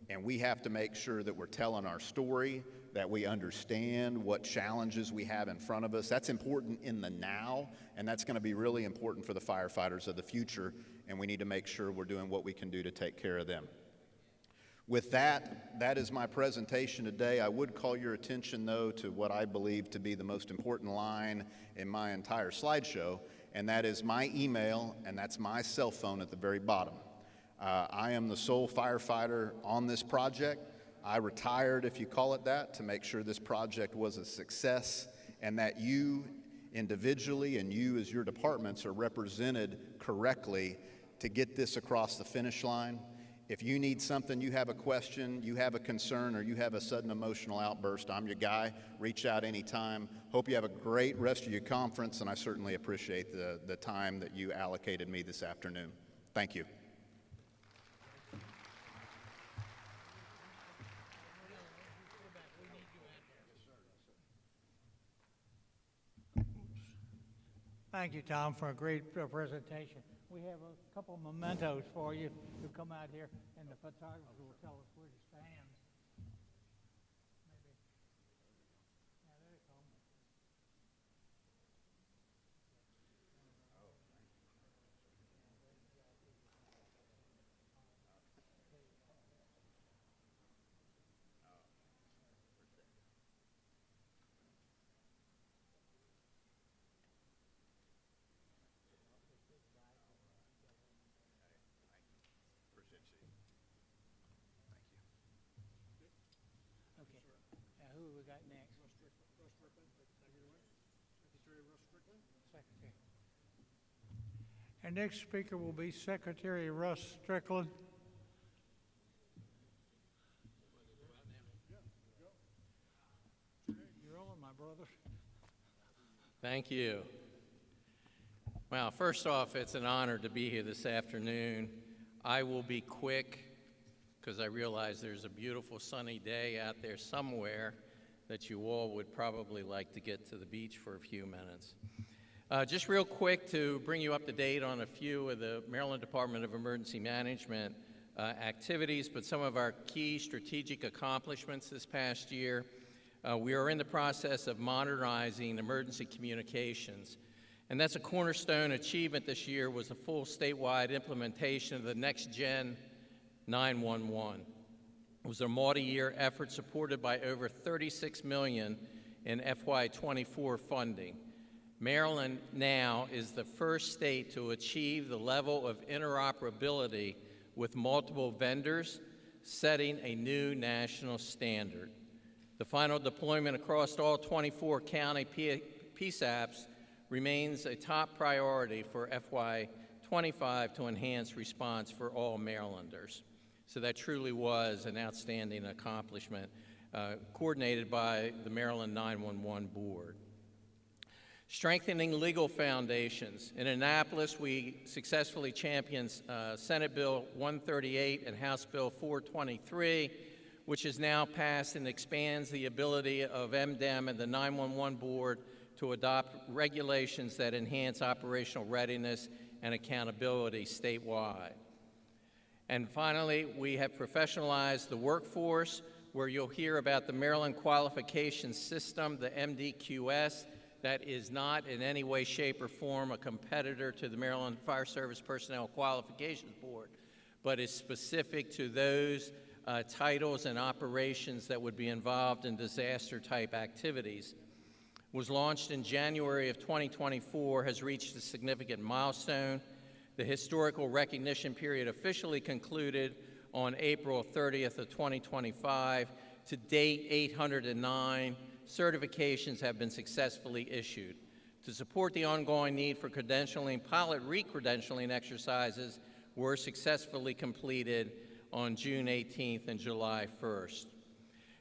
and we have to make sure that we're telling our story, that we understand what challenges we have in front of us. That's important in the now, and that's going to be really important for the firefighters of the future, and we need to make sure we're doing what we can do to take care of them. With that, that is my presentation today. I would call your attention, though, to what I believe to be the most important line in my entire slideshow, and that is my email, and that's my cell phone at the very bottom. I am the sole firefighter on this project. I retired, if you call it that, to make sure this project was a success and that you individually and you as your departments are represented correctly to get this across the finish line. If you need something, you have a question, you have a concern, or you have a sudden emotional outburst, I'm your guy. Reach out anytime. Hope you have a great rest of your conference, and I certainly appreciate the time that you allocated me this afternoon. Thank you. Thank you, Tom, for a great presentation. We have a couple mementos for you to come out here, and the photographer will tell us where to stand. Maybe. Yeah, there you go. Okay. Who we got next? Secretary. Our next speaker will be Secretary Russ Strickland. You're on, my brother. Thank you. Well, first off, it's an honor to be here this afternoon. I will be quick because I realize there's a beautiful sunny day out there somewhere that you all would probably like to get to the beach for a few minutes. Just real quick to bring you up to date on a few of the Maryland Department of Emergency Management activities, but some of our key strategic accomplishments this past year. We are in the process of modernizing emergency communications, and that's a cornerstone achievement this year was the full statewide implementation of the Next Gen 911. It was a multi-year effort supported by over $36 million in FY24 funding. Maryland now is the first state to achieve the level of interoperability with multiple vendors, setting a new national standard. The final deployment across all 24 county PSAPs remains a top priority for FY25 to enhance response for all Marylanders. So that truly was an outstanding accomplishment coordinated by the Maryland 911 Board. Strengthening legal foundations. In Annapolis, we successfully championed Senate Bill 138 and House Bill 423, which has now passed and expands the ability of MDEM and the 911 Board to adopt regulations that enhance operational readiness and accountability statewide. And finally, we have professionalized the workforce, where you'll hear about the Maryland Qualification System, the MDQS, that is not in any way, shape, or form a competitor to the Maryland Fire Service Personnel Qualifications Board, but is specific to those titles and operations that would be involved in disaster-type activities. Was launched in January of 2024, has reached a significant milestone. The historical recognition period officially concluded on April 30th of 2025. To date, 809 certifications have been successfully issued. To support the ongoing need for credentialing, pilot re-credentialing exercises were successfully completed on June 18th and July 1st.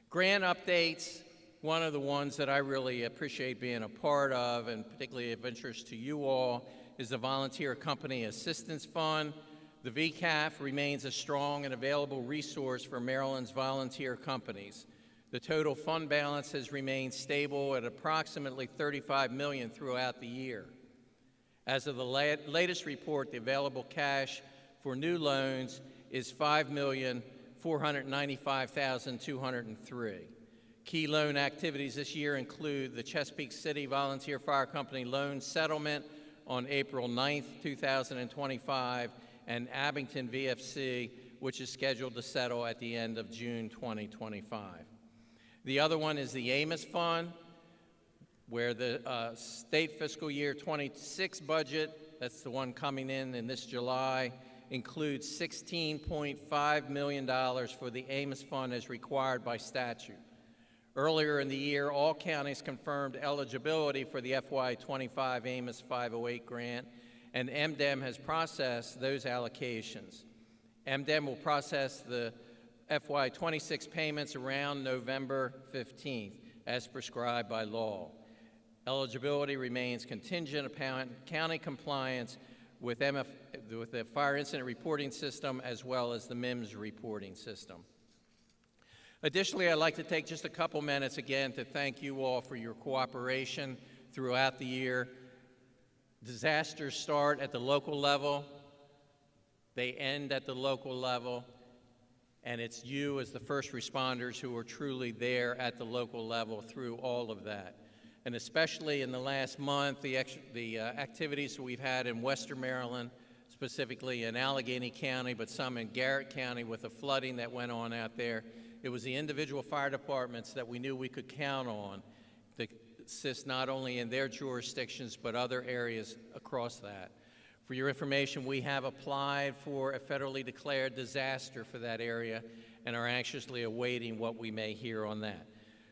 Grant updates, one of the ones that I really appreciate being a part of, and particularly of interest to you all, is the Volunteer Company Assistance Fund. The VCAF remains a strong and available resource for Maryland's volunteer companies. The total fund balance has remained stable at approximately $35 million throughout the year. As of the latest report, the available cash for new loans is $5,495,203. Key loan activities this year include the Chesapeake City Volunteer Fire Company loan settlement on April 9th, 2025, and Abington VFC, which is scheduled to settle at the end of June 2025. The other one is the Amos Fund, where the state fiscal year 26 budget, that's the one coming in this July, includes $16.5 million for the Amos Fund as required by statute. Earlier in the year, all counties confirmed eligibility for the FY25 Amos 508 grant, and MDEM has processed those allocations. MDEM will process the FY26 payments around November 15th, as prescribed by law. Eligibility remains contingent upon county compliance with the Fire Incident Reporting System as well as the MIMS reporting system. Additionally, I'd like to take just a couple minutes again to thank you all for your cooperation throughout the year. Disasters start at the local level, they end at the local level, and it's you as the first responders who are truly there at the local level through all of that. And especially in the last month, the activities that we've had in Western Maryland, specifically in Allegheny County, but some in Garrett County with the flooding that went on out there. It was the individual fire departments that we knew we could count on to assist not only in their jurisdictions, but other areas across that. For your information, we have applied for a federally declared disaster for that area and are anxiously awaiting what we may hear on that.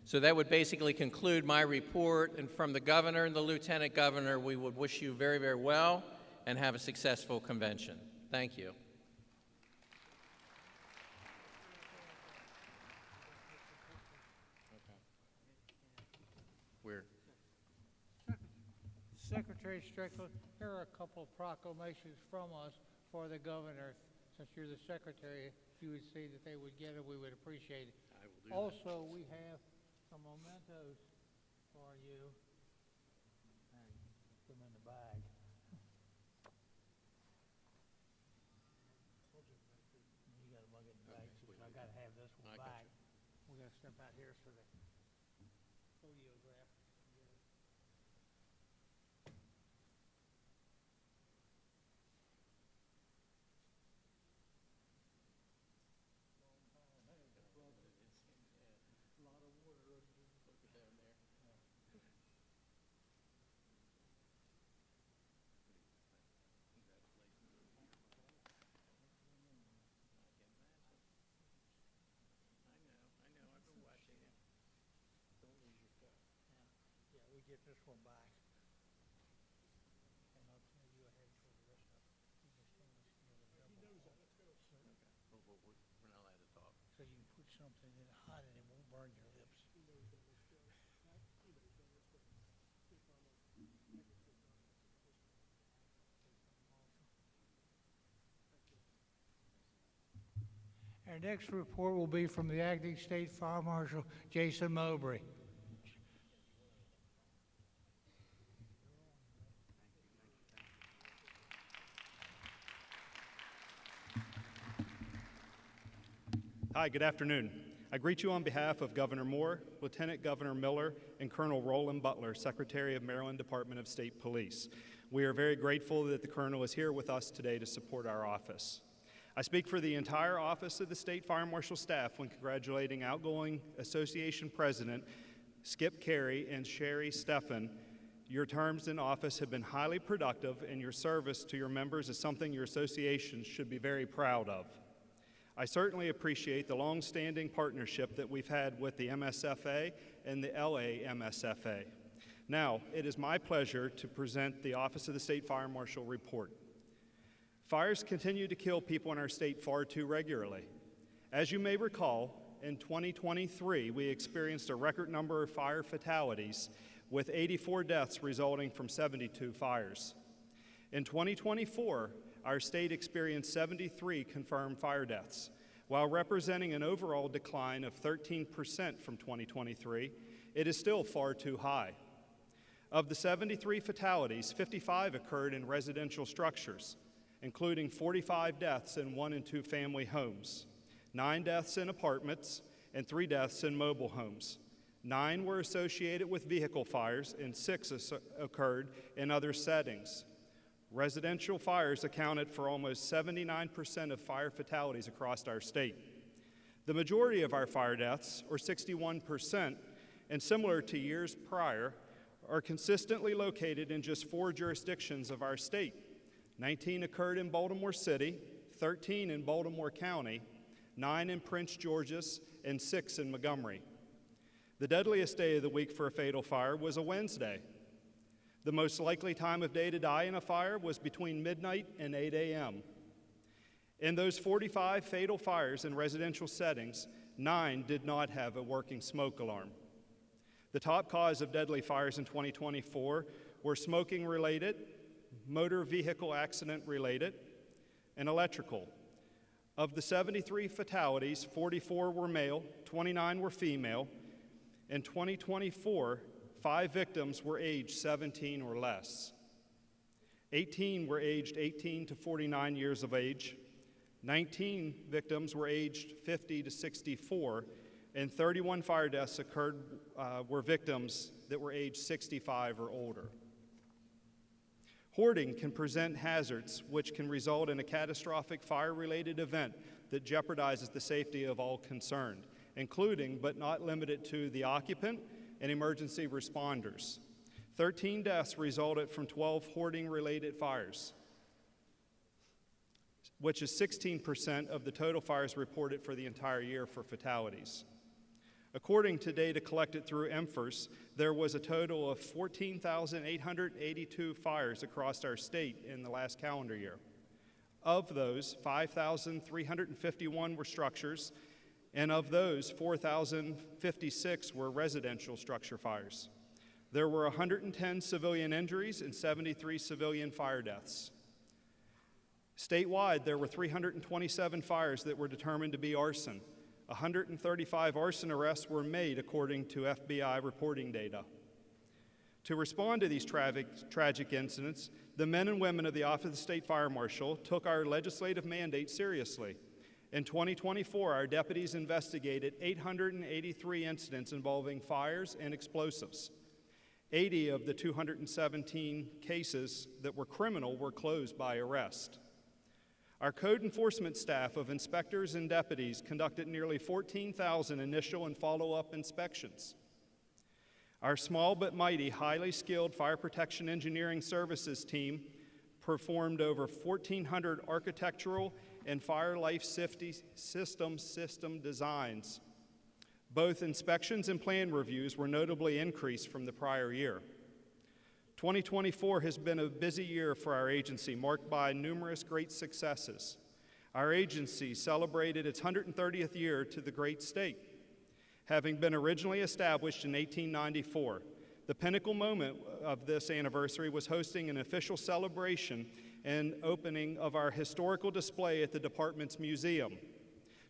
So that would basically conclude my report, and from the governor and the lieutenant governor, we would wish you very, very well and have a successful convention. Thank you. Secretary Strickland, here are a couple of proclamations from us for the governor. Since you're the secretary, if you would see that they would get it, we would appreciate it. I will do Also, we have some mementos for you. And put them in the bag. You got to mug it in the bag, too, so I got to have this one back. We're going to step out here so the photographs. I know, I've been watching it. Our next report will be from the Acting State Fire Marshal, Jason Mowbray. Hi, good afternoon. I greet you on behalf of Governor Moore, Lieutenant Governor Miller, and Colonel Roland Butler, Secretary of Maryland Department of State Police. We are very grateful that the Colonel is here with us today to support our office. I speak for the entire Office of the State Fire Marshal staff when congratulating outgoing Association President Skip Carey and Sherry Steffen. Your terms in office have been highly productive, and your service to your members is something your association should be very proud of. I certainly appreciate the long-standing partnership that we've had with the MSFA and the LA MSFA. Now, it is my pleasure to present the Office of the State Fire Marshal report. Fires continue to kill people in our state far too regularly. As you may recall, in 2023, we experienced a record number of fire fatalities, with 84 deaths resulting from 72 fires. In 2024, our state experienced 73 confirmed fire deaths. While representing an overall decline of 13% from 2023, it is still far too high. Of the 73 fatalities, 55 occurred in residential structures, including 45 deaths in 1- and 2-family homes, 9 deaths in apartments, and 3 deaths in mobile homes. 9 were associated with vehicle fires, and 6 occurred in other settings. Residential fires accounted for almost 79% of fire fatalities across our state. The majority of our fire deaths, or 61%, and similar to years prior, are consistently located in just 4 jurisdictions of our state. 19 occurred in Baltimore City, 13 in Baltimore County, 9 in Prince George's, and 6 in Montgomery. The deadliest day of the week for a fatal fire was a Wednesday. The most likely time of day to die in a fire was between midnight and 8 a.m. In those 45 fatal fires in residential settings, 9 did not have a working smoke alarm. The top cause of deadly fires in 2024 were smoking-related, motor vehicle accident-related, and electrical. Of the 73 fatalities, 44 were male, 29 were female. In 2024, 5 victims were aged 17 or less. 18 were aged 18 to 49 years of age. 19 victims were aged 50 to 64, and 31 fire deaths occurred were victims that were aged 65 or older. Hoarding can present hazards which can result in a catastrophic fire-related event that jeopardizes the safety of all concerned, including but not limited to the occupant and emergency responders. 13 deaths resulted from 12 hoarding-related fires, which is 16% of the total fires reported for the entire year for fatalities. According to data collected through MFERS, there was a total of 14,882 fires across our state in the last calendar year. Of those, 5,351 were structures, and of those, 4,056 were residential structure fires. There were 110 civilian injuries and 73 civilian fire deaths. Statewide, there were 327 fires that were determined to be arson. 135 arson arrests were made according to FBI reporting data. To respond to these tragic incidents, the men and women of the Office of the State Fire Marshal took our legislative mandate seriously. In 2024, our deputies investigated 883 incidents involving fires and explosives. 80 of the 217 cases that were criminal were closed by arrest. Our code enforcement staff of inspectors and deputies conducted nearly 14,000 initial and follow-up inspections. Our small but mighty, highly skilled fire protection engineering services team performed over 1,400 architectural and fire life safety system designs. Both inspections and plan reviews were notably increased from the prior year. 2024 has been a busy year for our agency, marked by numerous great successes. Our agency celebrated its 130th year to the great state. Having been originally established in 1894, the pinnacle moment of this anniversary was hosting an official celebration and opening of our historical display at the department's museum.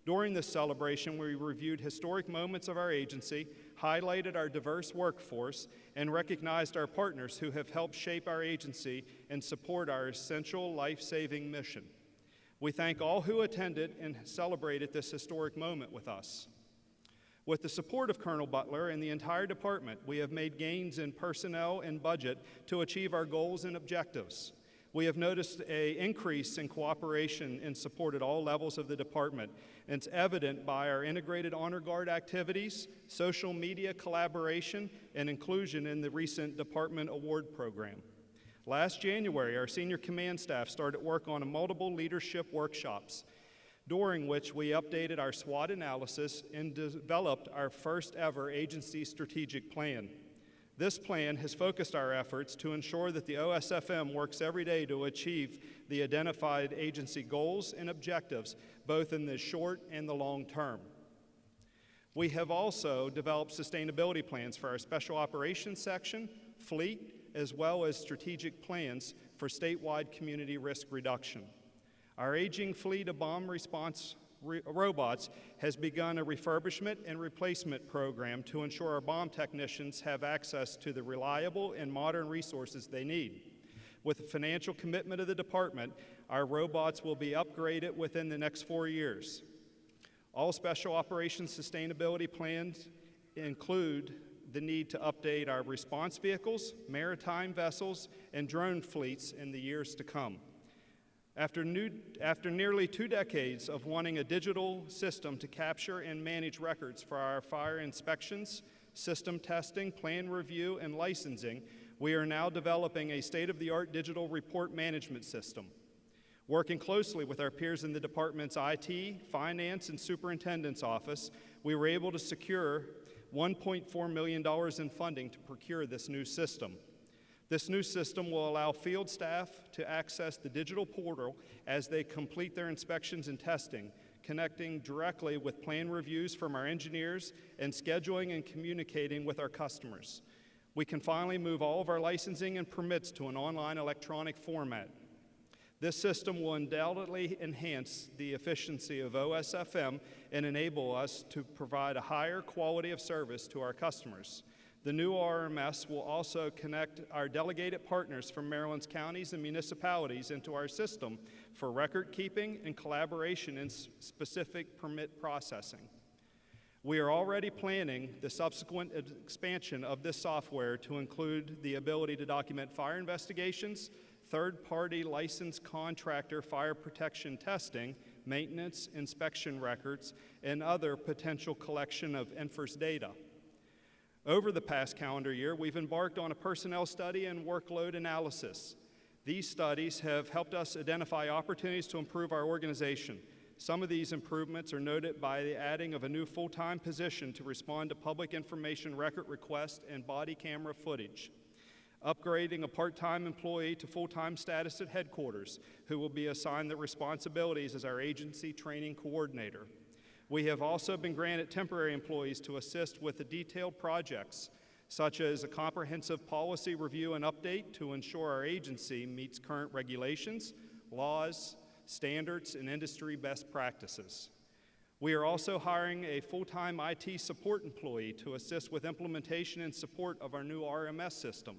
During this celebration, we reviewed historic moments of our agency, highlighted our diverse workforce, and recognized our partners who have helped shape our agency and support our essential life-saving mission. We thank all who attended and celebrated this historic moment with us. With the support of Colonel Butler and the entire department, we have made gains in personnel and budget to achieve our goals and objectives. We have noticed an increase in cooperation and support at all levels of the department, and it's evident by our integrated Honor Guard activities, social media collaboration, and inclusion in the recent department award program. Last January, our senior command staff started work on multiple leadership workshops, during which we updated our SWOT analysis and developed our first ever agency strategic plan. This plan has focused our efforts to ensure that the OSFM works every day to achieve the identified agency goals and objectives, both in the short and the long term. We have also developed sustainability plans for our Special Operations Section, fleet, as well as strategic plans for statewide community risk reduction. Our aging fleet of bomb response robots has begun a refurbishment and replacement program to ensure our bomb technicians have access to the reliable and modern resources they need. With the financial commitment of the department, our robots will be upgraded within the next 4 years. All Special Operations sustainability plans include the need to update our response vehicles, maritime vessels, and drone fleets in the years to come. After nearly 2 decades of wanting a digital system to capture and manage records for our fire inspections, system testing, plan review, and licensing, we are now developing a state-of-the-art digital report management system. Working closely with our peers in the department's IT, finance, and superintendent's office, we were able to secure $1.4 million in funding to procure this new system. This new system will allow field staff to access the digital portal as they complete their inspections and testing, connecting directly with plan reviews from our engineers and scheduling and communicating with our customers. We can finally move all of our licensing and permits to an online electronic format. This system will undoubtedly enhance the efficiency of OSFM and enable us to provide a higher quality of service to our customers. The new RMS will also connect our delegated partners from Maryland's counties and municipalities into our system for record keeping and collaboration in specific permit processing. We are already planning the subsequent expansion of this software to include the ability to document fire investigations, third-party licensed contractor fire protection testing, maintenance, inspection records, and other potential collection of NFIRS data. Over the past calendar year, we've embarked on a personnel study and workload analysis. These studies have helped us identify opportunities to improve our organization. Some of these improvements are noted by the adding of a new full-time position to respond to public information record requests and body camera footage, upgrading a part-time employee to full-time status at headquarters, who will be assigned the responsibilities as our agency training coordinator. We have also been granted temporary employees to assist with the detailed projects, such as a comprehensive policy review and update to ensure our agency meets current regulations, laws, standards, and industry best practices. We are also hiring a full-time IT support employee to assist with implementation and support of our new RMS system.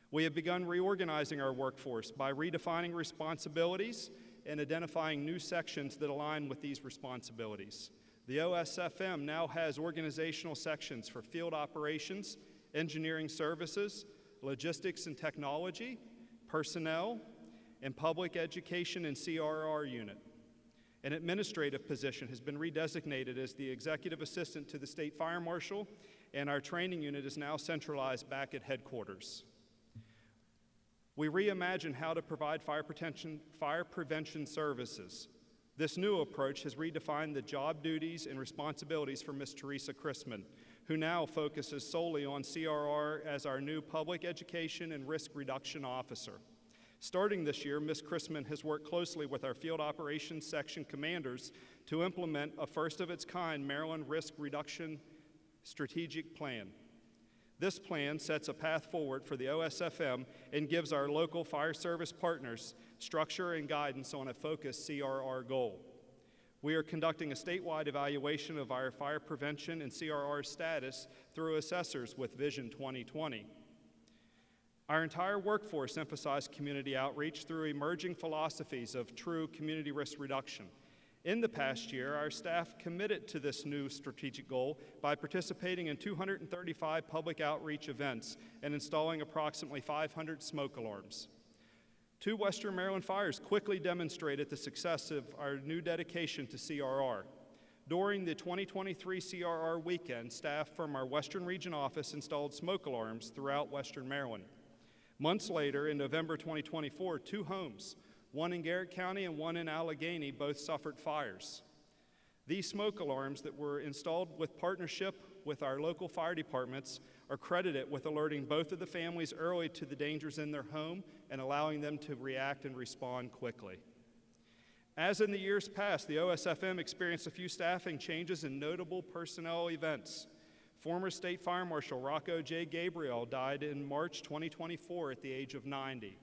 We have begun reorganizing our workforce by redefining responsibilities and identifying new sections that align with these responsibilities. The OSFM now has organizational sections for field operations, engineering services, logistics and technology, personnel, and public education and CRR unit. An administrative position has been redesignated as the executive assistant to the state fire marshal, and our training unit is now centralized back at headquarters. We reimagined how to provide fire prevention services. This new approach has redefined the job duties and responsibilities for Ms. Teresa Chrisman, who now focuses solely on CRR as our new public education and risk reduction officer. Starting this year, Ms. Chrisman has worked closely with our field operations section commanders to implement a first-of-its-kind Maryland risk reduction strategic plan. This plan sets a path forward for the OSFM and gives our local fire service partners structure and guidance on a focused CRR goal. We are conducting a statewide evaluation of our fire prevention and CRR status through assessors with Vision 2020. Our entire workforce emphasized community outreach through emerging philosophies of true community risk reduction. In the past year, our staff committed to this new strategic goal by participating in 235 public outreach events and installing approximately 500 smoke alarms. 2 Western Maryland fires quickly demonstrated the success of our new dedication to CRR. During the 2023 CRR weekend, staff from our Western Region office installed smoke alarms throughout Western Maryland. Months later, in November 2024, 2 homes, one in Garrett County and one in Allegheny, both suffered fires. These smoke alarms that were installed with partnership with our local fire departments are credited with alerting both of the families early to the dangers in their home and allowing them to react and respond quickly. As in the years past, the OSFM experienced a few staffing changes and notable personnel events. Former State Fire Marshal Rocco J. Gabriel died in March 2024 at the age of 90.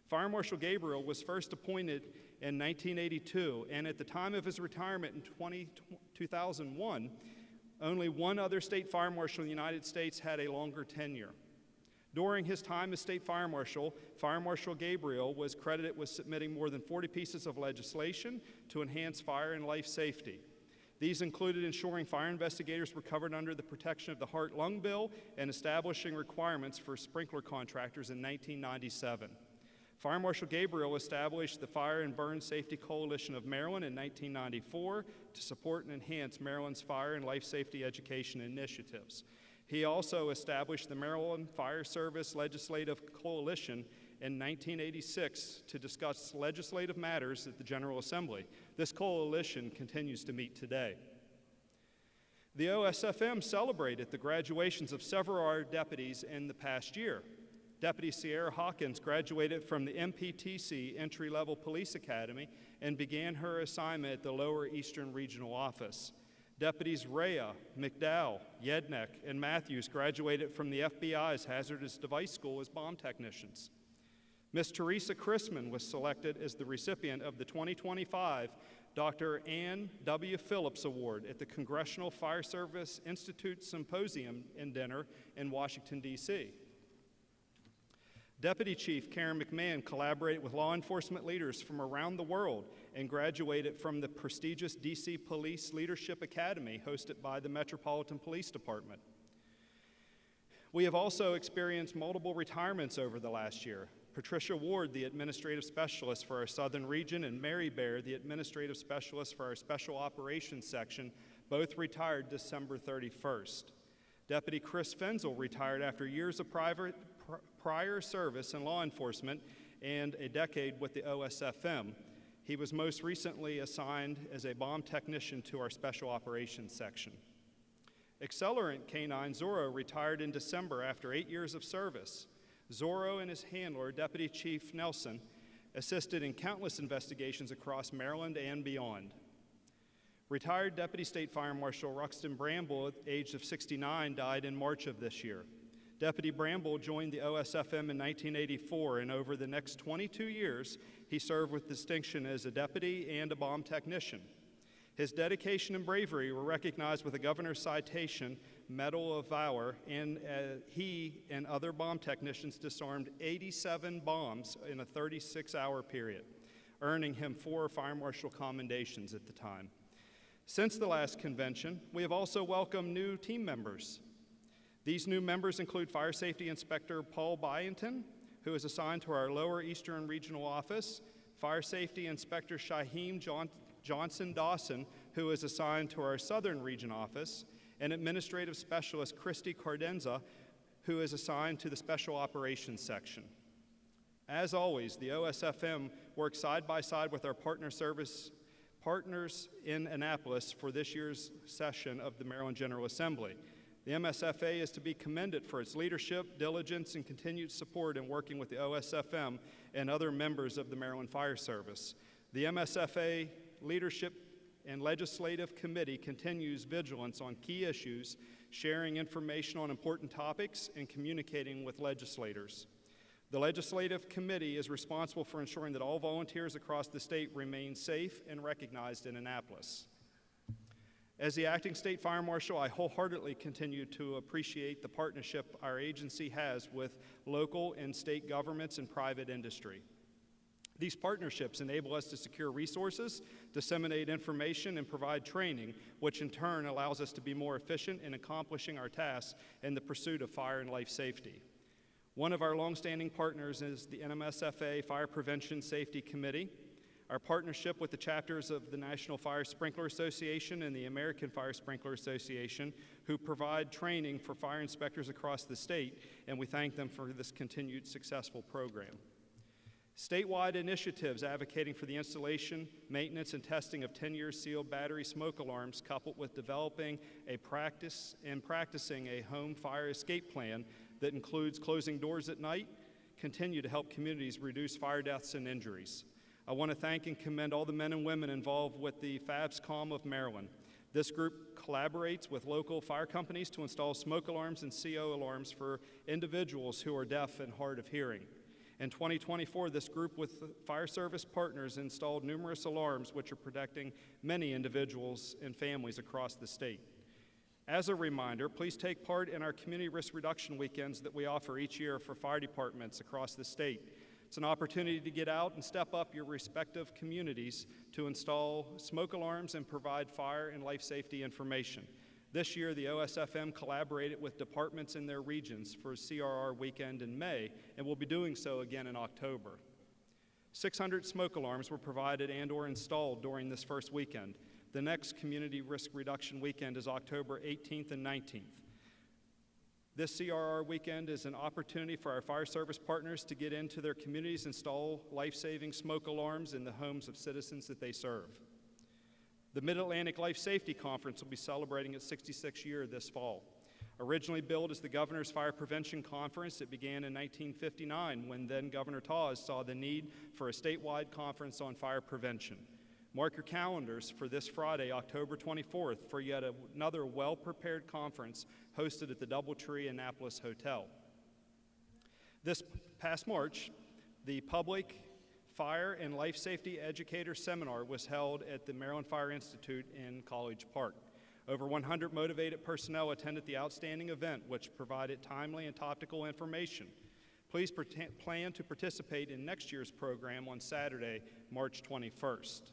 Fire Marshal Gabriel was first appointed in 1982, and at the time of his retirement in 2001, only one other state fire marshal in the United States had a longer tenure. During his time as state fire marshal Gabriel was credited with submitting more than 40 pieces of legislation to enhance fire and life safety. These included ensuring fire investigators were covered under the protection of the Heart-Lung Bill and establishing requirements for sprinkler contractors in 1997. Fire Marshal Gabriel established the Fire and Burn Safety Coalition of Maryland in 1994 to support and enhance Maryland's fire and life safety education initiatives. He also established the Maryland Fire Service Legislative Coalition in 1986 to discuss legislative matters at the General Assembly. This coalition continues to meet today. The OSFM celebrated the graduations of several of our deputies in the past year. Deputy Sierra Hawkins graduated from the MPTC Entry-Level Police Academy and began her assignment at the Lower Eastern Regional Office. Deputies Rhea, McDowell, Yednek, and Matthews graduated from the FBI's Hazardous Device School as bomb technicians. Ms. Teresa Chrisman was selected as the recipient of the 2025 Dr. Ann W. Phillips Award at the Congressional Fire Service Institute Symposium and Dinner in Washington, D.C. Deputy Chief Karen McMahon collaborated with law enforcement leaders from around the world and graduated from the prestigious D.C. Police Leadership Academy hosted by the Metropolitan Police Department. We have also experienced multiple retirements over the last year. Patricia Ward, the Administrative Specialist for our Southern Region, and Mary Bear, the Administrative Specialist for our Special Operations Section, both retired December 31st. Deputy Chris Fenzel retired after years of prior service in law enforcement and a decade with the OSFM. He was most recently assigned as a bomb technician to our Special Operations Section. Accelerant K-9 Zorro retired in December after 8 years of service. Zorro and his handler, Deputy Chief Nelson, assisted in countless investigations across Maryland and beyond. Retired Deputy State Fire Marshal Ruxton Bramble, at the age of 69, died in March of this year. Deputy Bramble joined the OSFM in 1984, and over the next 22 years, he served with distinction as a deputy and a bomb technician. His dedication and bravery were recognized with a Governor's Citation, Medal of Valor, and he and other bomb technicians disarmed 87 bombs in a 36-hour period, earning him 4 Fire Marshal commendations at the time. Since the last convention, we have also welcomed new team members. These new members include Fire Safety Inspector Paul Byington, who is assigned to our Lower Eastern Regional Office, Fire Safety Inspector Shaheem Johnson Dawson, who is assigned to our Southern Region Office, and Administrative Specialist Christy Cardenza, who is assigned to the Special Operations Section. As always, the OSFM works side by side with our partners in Annapolis for this year's session of the Maryland General Assembly. The MSFA is to be commended for its leadership, diligence, and continued support in working with the OSFM and other members of the Maryland Fire Service. The MSFA Leadership and Legislative Committee continues vigilance on key issues, sharing information on important topics, and communicating with legislators. The Legislative Committee is responsible for ensuring that all volunteers across the state remain safe and recognized in Annapolis. As the acting state fire marshal, I wholeheartedly continue to appreciate the partnership our agency has with local and state governments and private industry. These partnerships enable us to secure resources, disseminate information, and provide training, which in turn allows us to be more efficient in accomplishing our tasks in the pursuit of fire and life safety. One of our longstanding partners is the MSFA Fire Prevention Safety Committee. Our partnership with the chapters of the National Fire Sprinkler Association and the American Fire Sprinkler Association, who provide training for fire inspectors across the state, and we thank them for this continued successful program. Statewide initiatives advocating for the installation, maintenance, and testing of 10-year sealed battery smoke alarms, coupled with developing practicing a home fire escape plan that includes closing doors at night, continue to help communities reduce fire deaths and injuries. I want to thank and commend all the men and women involved with the FABSCOM of Maryland. This group collaborates with local fire companies to install smoke alarms and CO alarms for individuals who are deaf and hard of hearing. In 2024, this group with fire service partners installed numerous alarms which are protecting many individuals and families across the state. As a reminder, please take part in our community risk reduction weekends that we offer each year for fire departments across the state. It's an opportunity to get out and step up your respective communities to install smoke alarms and provide fire and life safety information. This year, the OSFM collaborated with departments in their regions for CRR weekend in May, and will be doing so again in October. 600 smoke alarms were provided and/or installed during this first weekend. The next community risk reduction weekend is October 18th and 19th. This CRR weekend is an opportunity for our fire service partners to get into their communities and install life-saving smoke alarms in the homes of citizens that they serve. The Mid-Atlantic Life Safety Conference will be celebrating its 66th year this fall. Originally billed as the Governor's Fire Prevention Conference, it began in 1959 when then Governor Tawes saw the need for a statewide conference on fire prevention. Mark your calendars for this Friday, October 24th, for yet another well-prepared conference hosted at the Doubletree Annapolis Hotel. This past March, the Public Fire and Life Safety Educator Seminar was held at the Maryland Fire Institute in College Park. Over 100 motivated personnel attended the outstanding event, which provided timely and topical information. Please plan to participate in next year's program on Saturday, March 21st.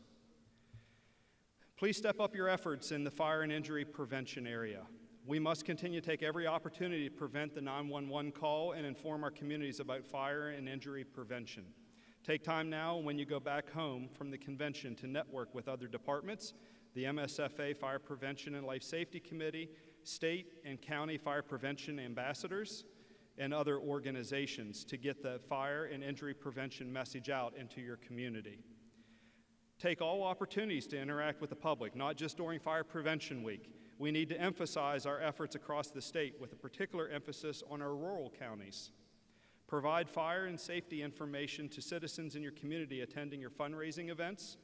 Please step up your efforts in the fire and injury prevention area. We must continue to take every opportunity to prevent the 911 call and inform our communities about fire and injury prevention. Take time now when you go back home from the convention to network with other departments, the MSFA Fire Prevention and Life Safety Committee, state and county fire prevention ambassadors, and other organizations to get the fire and injury prevention message out into your community. Take all opportunities to interact with the public, not just during Fire Prevention Week. We need to emphasize our efforts across the state with a particular emphasis on our rural counties. Provide fire and safety information to citizens in your community attending your fundraising events.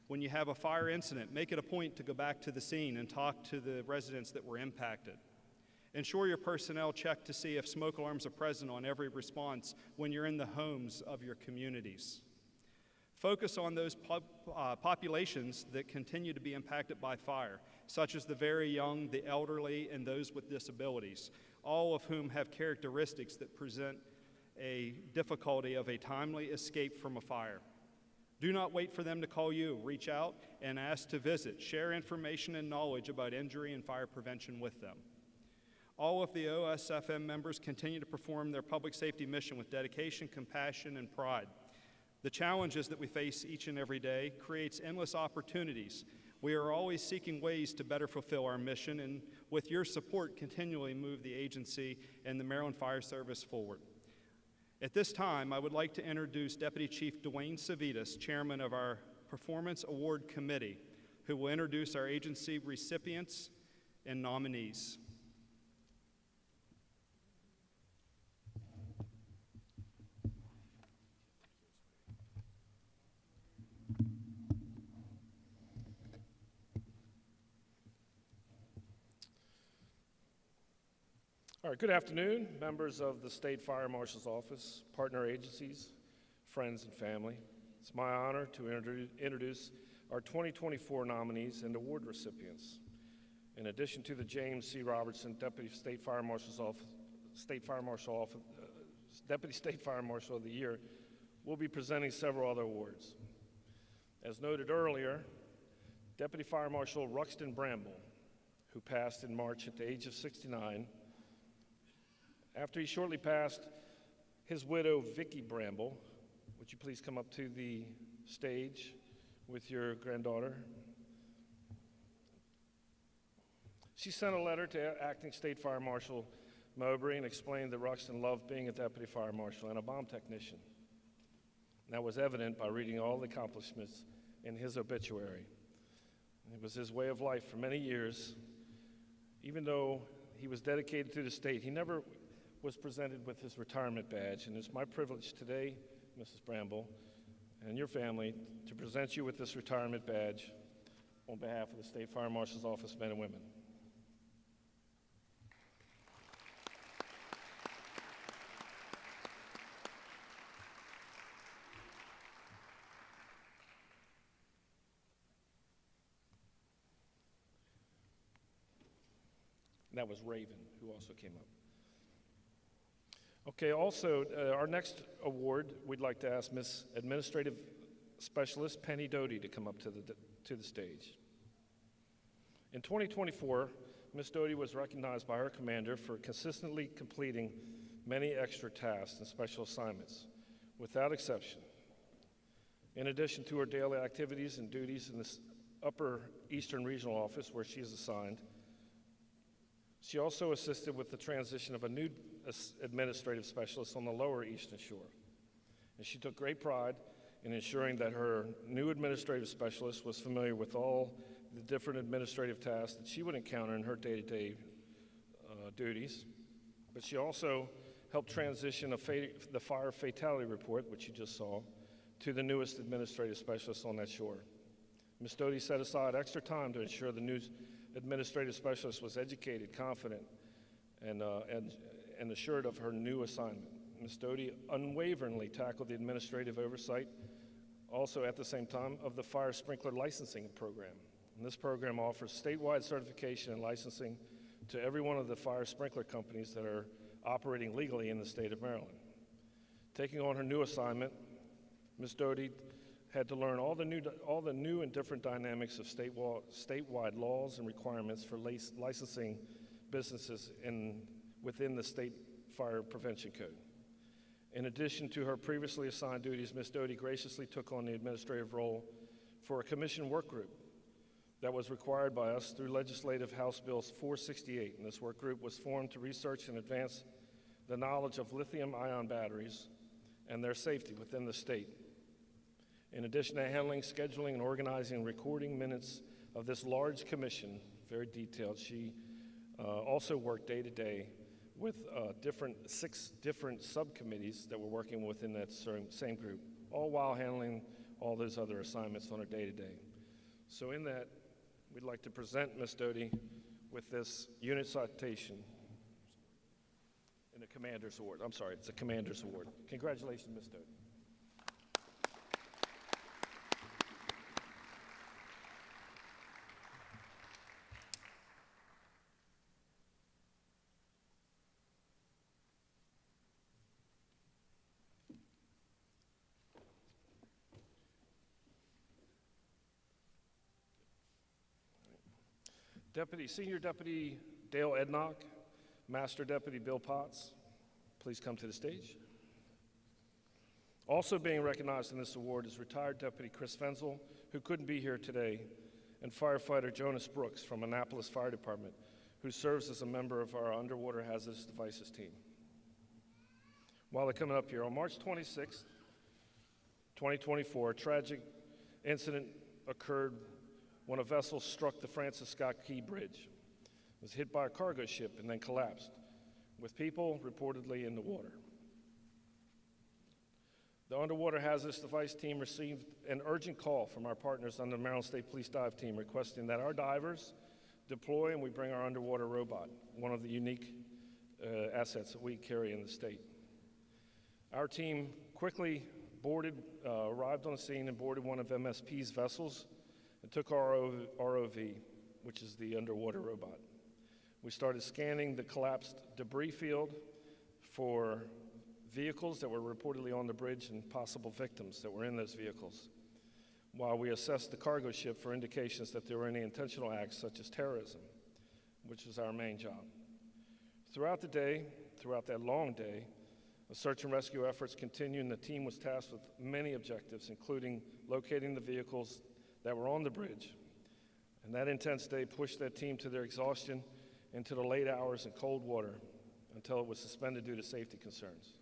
When you have a fire incident, make it a point to go back to the scene and talk to the residents that were impacted. Ensure your personnel check to see if smoke alarms are present on every response when you're in the homes of your communities. Focus on those populations that continue to be impacted by fire, such as the very young, the elderly, and those with disabilities, all of whom have characteristics that present a difficulty of a timely escape from a fire. Do not wait for them to call you. Reach out and ask to visit. Share information and knowledge about injury and fire prevention with them. All of the OSFM members continue to perform their public safety mission with dedication, compassion, and pride. The challenges that we face each and every day creates endless opportunities. We are always seeking ways to better fulfill our mission, and with your support, continually move the agency and the Maryland Fire Service forward. At this time, I would like to introduce Deputy Chief Dwayne Savitas, Chairman of our Performance Award Committee, who will introduce our agency recipients and nominees. All right, good afternoon, members of the State Fire Marshal's Office, partner agencies, friends, and family. It's my honor to introduce our 2024 nominees and award recipients. In addition to the James C. Robertson Deputy State Fire Marshal's Office, Deputy State Fire Marshal of the Year, we'll be presenting several other awards. As noted earlier, Deputy Fire Marshal Ruxton Bramble, who passed in March at the age of 69. After he shortly passed, his widow, Vicki Bramble, would you please come up to the stage with your granddaughter? She sent a letter to Acting State Fire Marshal Mowbray and explained that Ruxton loved being a deputy fire marshal and a bomb technician. That was evident by reading all the accomplishments in his obituary. It was his way of life for many years. Even though he was dedicated to the state, he never was presented with his retirement badge, and it's my privilege today, Mrs. Bramble, and your family, to present you with this retirement badge on behalf of the State Fire Marshal's Office men and women. That was Raven, who also came up. Okay, also, our next award, we'd like to ask Miss Administrative Specialist Penny Doty to come up to the stage. In 2024, Miss Doty was recognized by her commander for consistently completing many extra tasks and special assignments, without exception. In addition to her daily activities and duties in the Upper Eastern Regional Office, where she is assigned, she also assisted with the transition of a new administrative specialist on the Lower Eastern Shore. And she took great pride in ensuring that her new administrative specialist was familiar with all the different administrative tasks that she would encounter in her day-to-day duties. But she also helped transition the fire fatality report, which you just saw, to the newest administrative specialist on that shore. Ms. Doty set aside extra time to ensure the new administrative specialist was educated, confident, and assured of her new assignment. Ms. Doty unwaveringly tackled the administrative oversight, also at the same time, of the fire sprinkler licensing program. And this program offers statewide certification and licensing to every one of the fire sprinkler companies that are operating legally in the state of Maryland. Taking on her new assignment, Ms. Doty had to learn all the new and different dynamics of statewide laws and requirements for licensing businesses within the State Fire Prevention Code. In addition to her previously assigned duties, Ms. Doty graciously took on the administrative role for a commission work group that was required by us through Legislative House Bill 468. And this work group was formed to research and advance the knowledge of lithium-ion batteries and their safety within the state. In addition to handling, scheduling, and organizing and recording minutes of this large commission, very detailed, she also worked day to day with 6 different subcommittees that were working within that same group, all while handling all those other assignments on a day to day. So in that, we'd like to present Ms. Doty with this unit citation and a Commander's Award. I'm sorry, it's a Commander's Award. Congratulations, Ms. Doty. Senior Deputy Dale Ednock, Master Deputy Bill Potts, please come to the stage. Also being recognized in this award is retired Deputy Chris Fenzel, who couldn't be here today, and firefighter Jonas Brooks from Annapolis Fire Department, who serves as a member of our underwater hazardous devices team. While they're coming up here, on March 26th, 2024, a tragic incident occurred when a vessel struck the Francis Scott Key Bridge. It was hit by a cargo ship and then collapsed, with people reportedly in the water. The Underwater Hazardous Device Team received an urgent call from our partners on the Maryland State Police Dive Team requesting that our divers deploy and we bring our underwater robot, one of the unique assets that we carry in the state. Our team quickly arrived on the scene and boarded one of MSP's vessels and took our ROV, which is the underwater robot. We started scanning the collapsed debris field for vehicles that were reportedly on the bridge and possible victims that were in those vehicles, while we assessed the cargo ship for indications that there were any intentional acts such as terrorism, which was our main job. Throughout the day, throughout that long day, the search and rescue efforts continued, and the team was tasked with many objectives, including locating the vehicles that were on the bridge. And that intense day pushed that team to their exhaustion into the late hours in cold water until it was suspended due to safety concerns.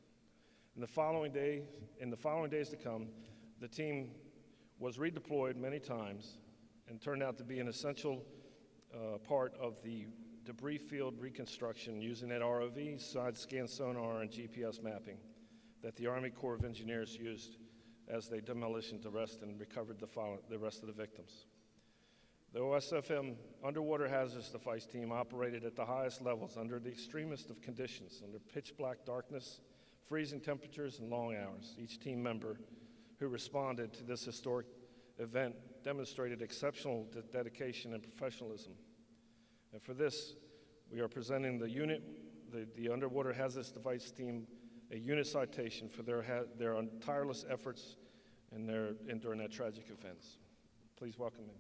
In the following days to come, the team was redeployed many times and turned out to be an essential part of the debris field reconstruction using that ROV, side scan sonar, and GPS mapping that the Army Corps of Engineers used as they demolished the rest and recovered the rest of the victims. The OSFM Underwater Hazardous Device Team operated at the highest levels under the extremest of conditions, under pitch black darkness, freezing temperatures, and long hours. Each team member who responded to this historic event demonstrated exceptional dedication and professionalism. And for this, we are presenting the Underwater Hazardous Device Team a unit citation for their tireless efforts and during that tragic events. Please welcome him.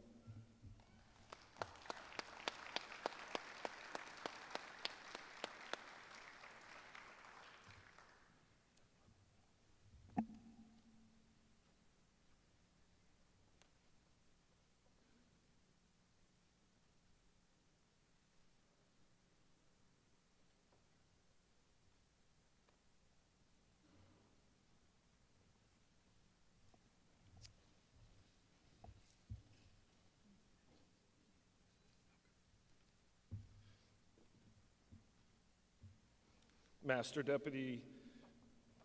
Master Deputy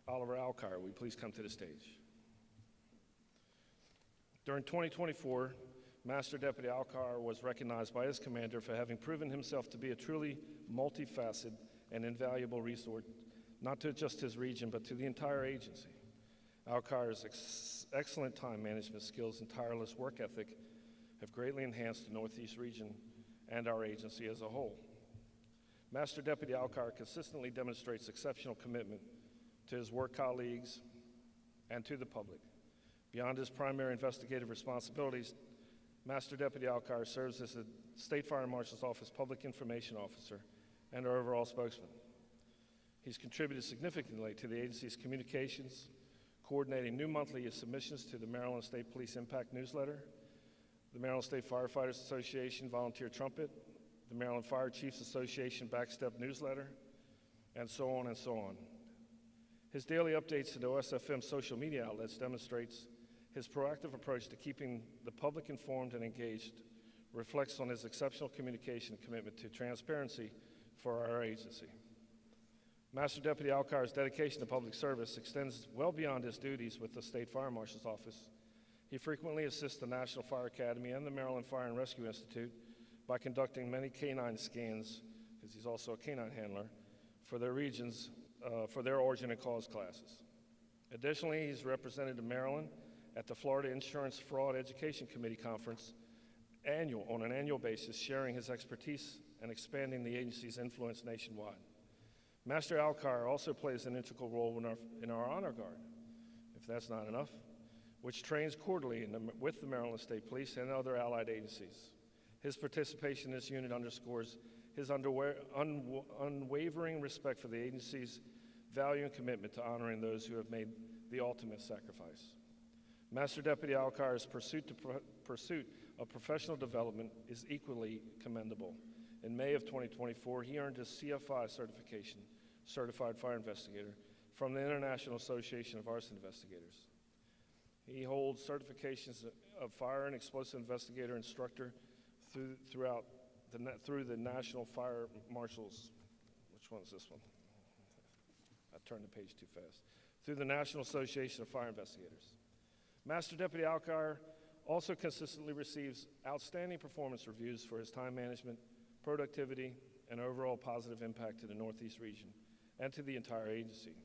Oliver Alkire, will you please come to the stage? During 2024, Master Deputy Alkire was recognized by his commander for having proven himself to be a truly multifaceted and invaluable resource, not to just his region, but to the entire agency. Alkire's excellent time management skills and tireless work ethic have greatly enhanced the Northeast region and our agency as a whole. Master Deputy Alkire consistently demonstrates exceptional commitment to his work colleagues and to the public. Beyond his primary investigative responsibilities, Master Deputy Alkire serves as the State Fire Marshal's Office Public Information Officer and our overall spokesman. He's contributed significantly to the agency's communications, coordinating new monthly submissions to the Maryland State Police Impact Newsletter, the Maryland State Firefighters Association Volunteer Trumpet, the Maryland Fire Chiefs Association Backstep Newsletter, and so on and so on. His daily updates to the OSFM social media outlets demonstrates his proactive approach to keeping the public informed and engaged, reflects on his exceptional communication and commitment to transparency for our agency. Master Deputy Alkire's dedication to public service extends well beyond his duties with the State Fire Marshal's Office. He frequently assists the National Fire Academy and the Maryland Fire and Rescue Institute by conducting many canine scans, because he's also a canine handler, for their regions, for their origin and cause classes. Additionally, he's represented Maryland at the Florida Insurance Fraud Education Committee Conference on an annual basis, sharing his expertise and expanding the agency's influence nationwide. Master Alkire also plays an integral role in our Honor Guard, if that's not enough, which trains quarterly with the Maryland State Police and other allied agencies. His participation in this unit underscores his unwavering respect for the agency's value and commitment to honoring those who have made the ultimate sacrifice. Master Deputy Alkire's pursuit of professional development is equally commendable. In May of 2024, he earned his CFI certification, Certified Fire Investigator, from the International Association of Arson Investigators. He holds certifications of Fire and Explosive Investigator Instructor through the National Fire Marshals. Which one is this one? I turned the page too fast. Through the National Association of Fire Investigators. Master Deputy Alkire also consistently receives outstanding performance reviews for his time management, productivity, and overall positive impact to the Northeast region and to the entire agency.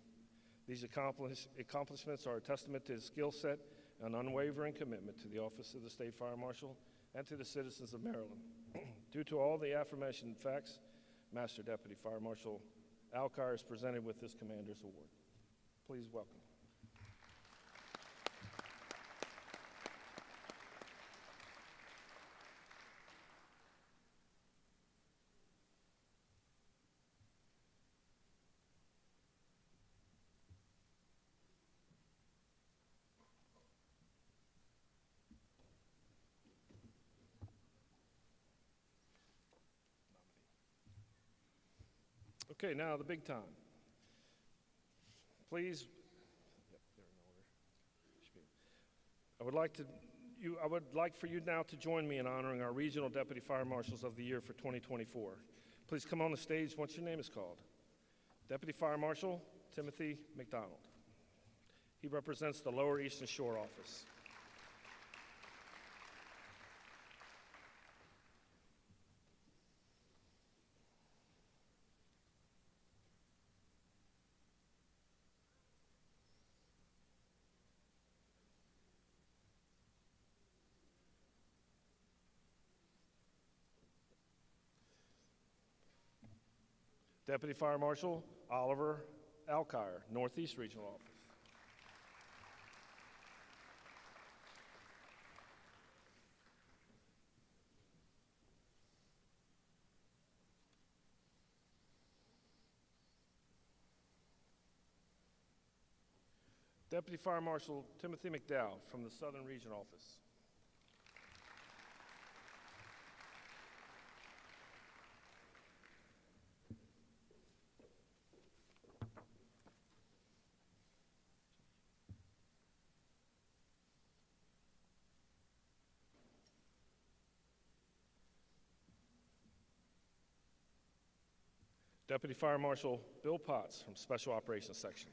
These accomplishments are a testament to his skill set and unwavering commitment to the Office of the State Fire Marshal and to the citizens of Maryland. Due to all the aforementioned facts, Master Deputy Fire Marshal Alkire is presented with this Commander's Award. Please welcome. Okay, now the big time. Please, yep, they're in order. I would like for you now to join me in honoring our Regional Deputy Fire Marshals of the Year for 2024. Please come on the stage once your name is called. Deputy Fire Marshal Timothy McDonald. He represents the Lower Eastern Shore office. Deputy Fire Marshal Oliver Alkire, Northeast Regional Office. Deputy Fire Marshal Timothy McDowell from the Southern Region Office. Deputy Fire Marshal Bill Potts from Special Operations Section.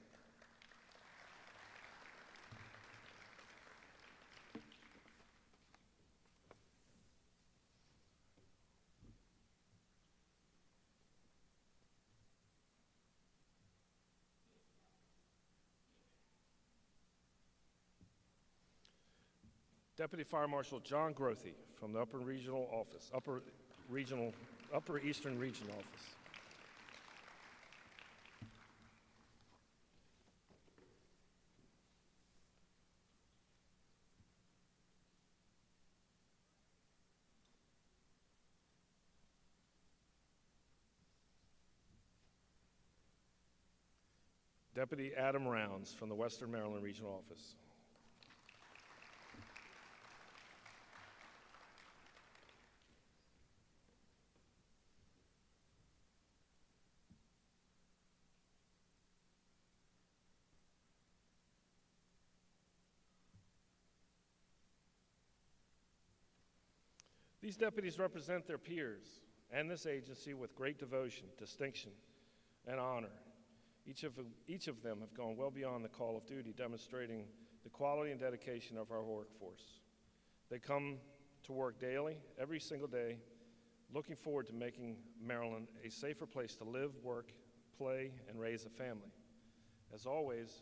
Deputy Fire Marshal John Grothy from the Upper Eastern Region Office. Deputy Adam Rounds from the Western Maryland Regional Office. These deputies represent their peers and this agency with great devotion, distinction, and honor. Each of them have gone well beyond the call of duty, demonstrating the quality and dedication of our workforce. They come to work daily, every single day, looking forward to making Maryland a safer place to live, work, play, and raise a family. As always,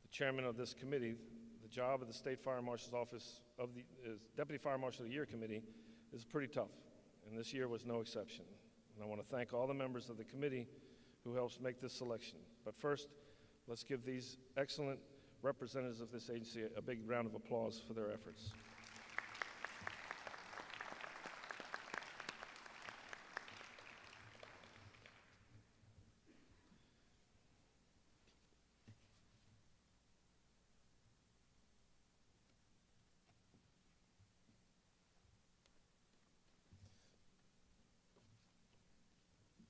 the chairman of this committee, the job of the State Fire Marshal's Office of the Deputy Fire Marshal of the Year Committee is pretty tough, and this year was no exception. And I want to thank all the members of the committee who helps make this selection. But first, let's give these excellent representatives of this agency a big round of applause for their efforts.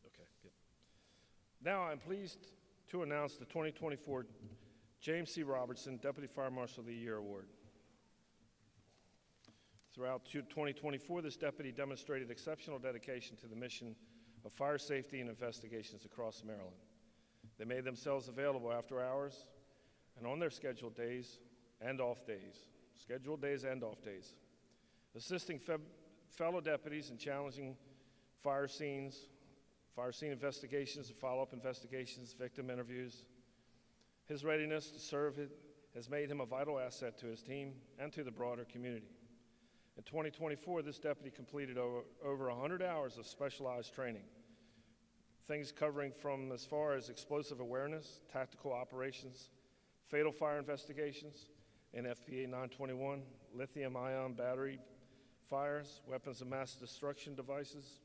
Okay, good. Now I'm pleased to announce the 2024 James C. Robertson Deputy Fire Marshal of the Year Award. Throughout 2024, this deputy demonstrated exceptional dedication to the mission of fire safety and investigations across Maryland. They made themselves available after hours and on their scheduled days and off days, assisting fellow deputies in challenging fire scenes fire scene investigations and follow-up investigations, victim interviews. His readiness to serve has made him a vital asset to his team and to the broader community. In 2024, this deputy completed over 100 hours of specialized training, things covering from as far as explosive awareness, tactical operations, fatal fire investigations, NFPA 921, lithium-ion battery fires, weapons of mass destruction devices,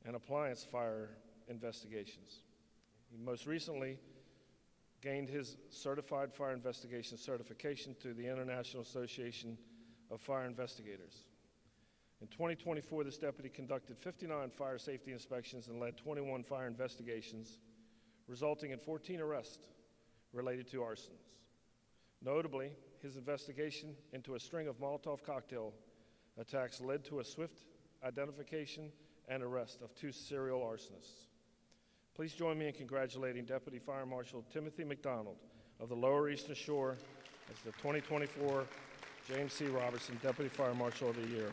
and appliance fire investigations. He most recently gained his Certified Fire Investigation certification through the International Association of Fire Investigators. In 2024, this deputy conducted 59 fire safety inspections and led 21 fire investigations, resulting in 14 arrests related to arsons. Notably, his investigation into a string of Molotov cocktail attacks led to a swift identification and arrest of 2 serial arsonists. Please join me in congratulating Deputy Fire Marshal Timothy McDonald of the Lower Eastern Shore as the 2024 James C. Robertson Deputy Fire Marshal of the Year.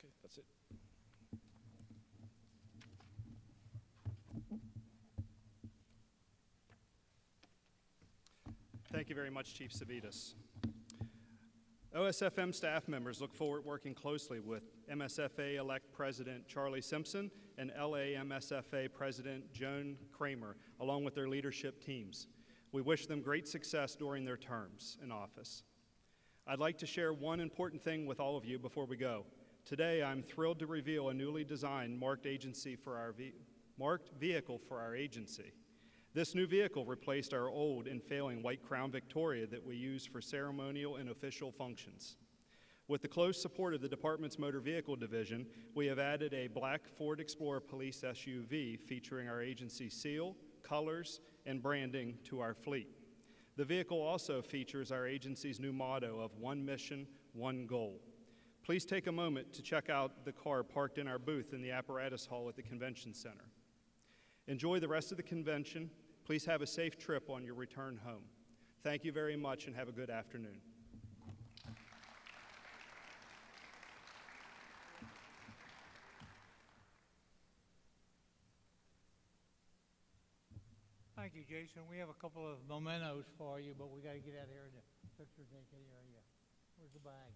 Okay, that's it. Thank you very much, Chief Savitas. OSFM staff members look forward to working closely with MSFA-elect President Charlie Simpson and LA MSFA President Joan Kramer, along with their leadership teams. We wish them great success during their terms in office. I'd like to share one important thing with all of you before we go. Today, I'm thrilled to reveal a newly designed marked vehicle for our agency. This new vehicle replaced our old and failing white Crown Victoria that we use for ceremonial and official functions. With the close support of the department's motor vehicle division, we have added a black Ford Explorer police SUV featuring our agency's seal, colors, and branding to our fleet. The vehicle also features our agency's new motto of one mission, one goal. Please take a moment to check out the car parked in our booth in the apparatus hall at the convention center. Enjoy the rest of the convention. Please have a safe trip on your return home. Thank you very much and have a good afternoon. Thank you, Jason. We have a couple of mementos for you, but we got to get out here in the picture taking area. Where's the bag?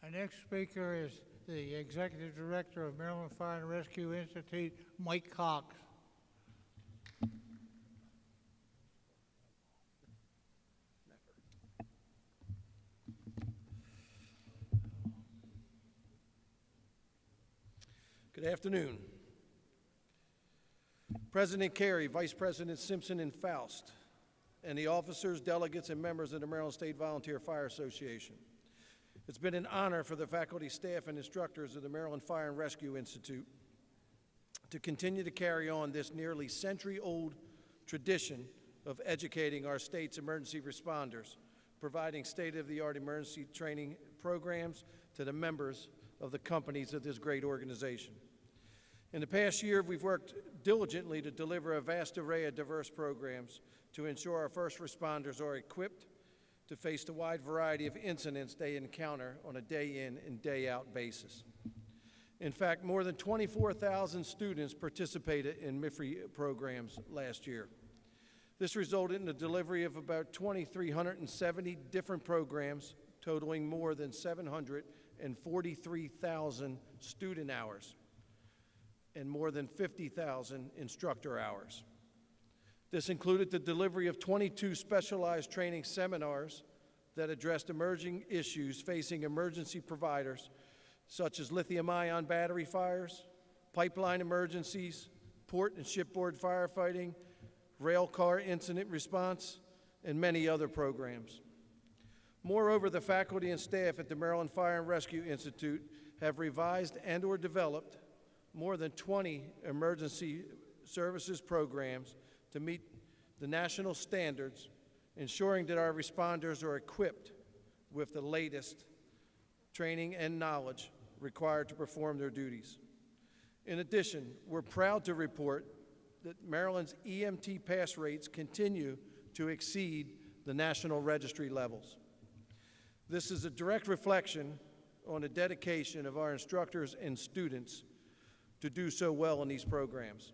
Our next speaker is the Executive Director of Maryland Fire and Rescue Institute, Mike Cox. Good afternoon. President Carey, Vice President Simpson and Faust, and the officers, delegates, and members of the Maryland State Volunteer Fire Association. It's been an honor for the faculty, staff, and instructors of the Maryland Fire and Rescue Institute to continue to carry on this nearly century-old tradition of educating our state's emergency responders, providing state-of-the-art emergency training programs to the members of the companies of this great organization. In the past year, we've worked diligently to deliver a vast array of diverse programs to ensure our first responders are equipped to face the wide variety of incidents they encounter on a day-in and day-out basis. In fact, more than 24,000 students participated in MIFRE programs last year. This resulted in the delivery of about 2,370 different programs, totaling more than 743,000 student hours and more than 50,000 instructor hours. This included the delivery of 22 specialized training seminars that addressed emerging issues facing emergency providers, such as lithium-ion battery fires, pipeline emergencies, port and shipboard firefighting, rail car incident response, and many other programs. Moreover, the faculty and staff at the Maryland Fire and Rescue Institute have revised and/or developed more than 20 emergency services programs to meet the national standards, ensuring that our responders are equipped with the latest training and knowledge required to perform their duties. In addition, we're proud to report that Maryland's EMT pass rates continue to exceed the national registry levels. This is a direct reflection on the dedication of our instructors and students to do so well in these programs.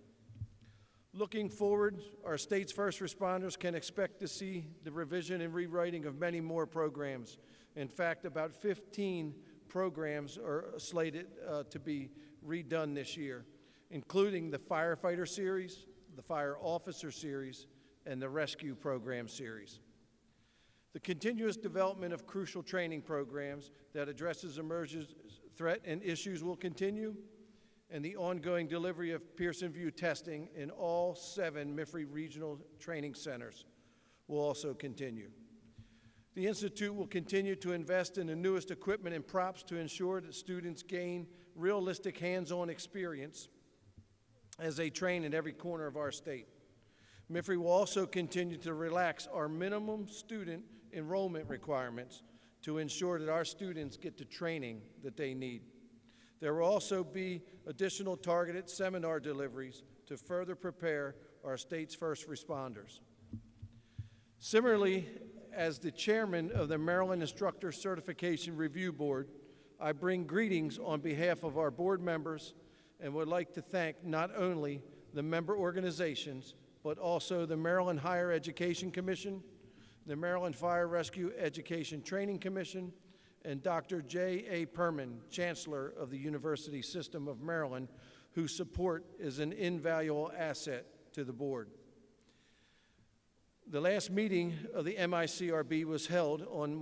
Looking forward, our state's first responders can expect to see the revision and rewriting of many more programs. In fact, about 15 programs are slated to be redone this year, including the Firefighter Series, the Fire Officer Series, and the Rescue Program Series. The continuous development of crucial training programs that addresses emerging threat and issues will continue, and the ongoing delivery of Pearson VUE testing in all 7 MIFRE regional training centers will also continue. The Institute will continue to invest in the newest equipment and props to ensure that students gain realistic hands-on experience as they train in every corner of our state. MIFRE will also continue to relax our minimum student enrollment requirements to ensure that our students get the training that they need. There will also be additional targeted seminar deliveries to further prepare our state's first responders. Similarly, as the chairman of the Maryland Instructor Certification Review Board, I bring greetings on behalf of our board members and would like to thank not only the member organizations, but also the Maryland Higher Education Commission, the Maryland Fire Rescue Education Training Commission, and Dr. J.A. Perman, Chancellor of the University System of Maryland, whose support is an invaluable asset to the board. The last meeting of the MICRB was held on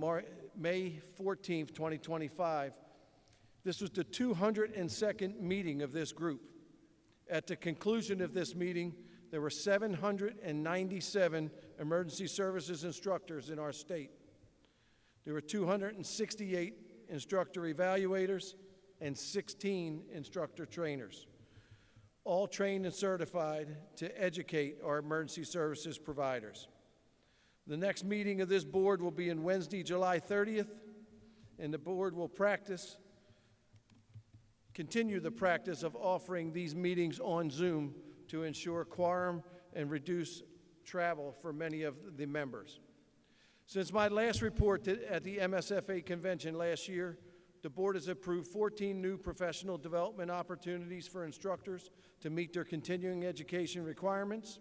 May 14, 2025. This was the 202nd meeting of this group. At the conclusion of this meeting, there were 797 emergency services instructors in our state. There were 268 instructor evaluators and 16 instructor trainers, all trained and certified to educate our emergency services providers. The next meeting of this board will be on Wednesday, July 30th, and the board will continue the practice of offering these meetings on Zoom to ensure quorum and reduce travel for many of the members. Since my last report at the MSFA convention last year, the board has approved 14 new professional development opportunities for instructors to meet their continuing education requirements.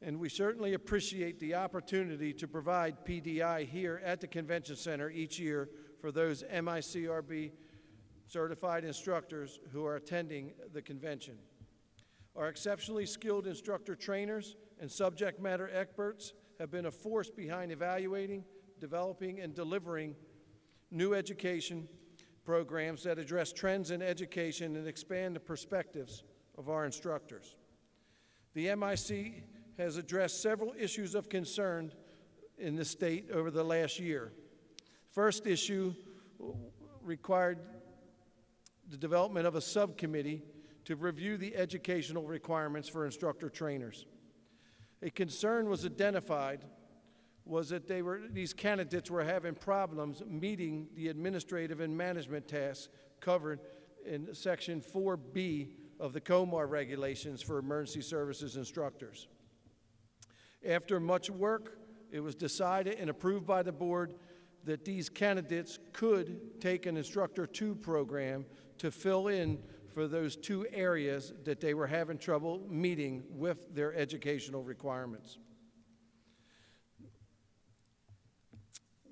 And we certainly appreciate the opportunity to provide PDI here at the Convention Center each year for those MICRB certified instructors who are attending the convention. Our exceptionally skilled instructor trainers and subject matter experts have been a force behind evaluating, developing, and delivering new education programs that address trends in education and expand the perspectives of our instructors. The MIC has addressed several issues of concern in the state over the last year. First issue required the development of a subcommittee to review the educational requirements for instructor trainers. A concern was identified was that these candidates were having problems meeting the administrative and management tasks covered in Section 4B of the COMAR regulations for emergency services instructors. After much work, it was decided and approved by the board that these candidates could take an Instructor 2 program to fill in for those 2 areas that they were having trouble meeting with their educational requirements.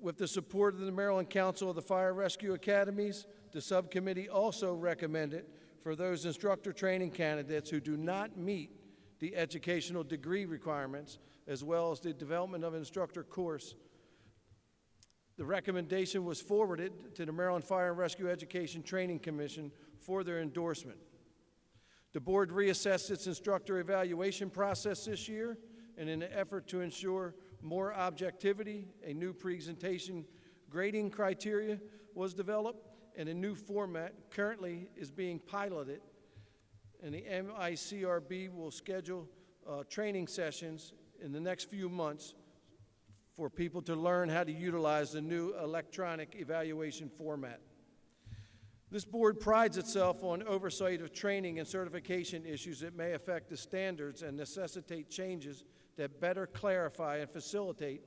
With the support of the Maryland Council of the Fire Rescue Academies, the subcommittee also recommended for those instructor training candidates who do not meet the educational degree requirements, as well as the development of instructor course. The recommendation was forwarded to the Maryland Fire and Rescue Education Training Commission for their endorsement. The board reassessed its instructor evaluation process this year, and in an effort to ensure more objectivity, a new presentation grading criteria was developed, and a new format currently is being piloted, and the MICRB will schedule training sessions in the next few months for people to learn how to utilize the new electronic evaluation format. This board prides itself on oversight of training and certification issues that may affect the standards and necessitate changes that better clarify and facilitate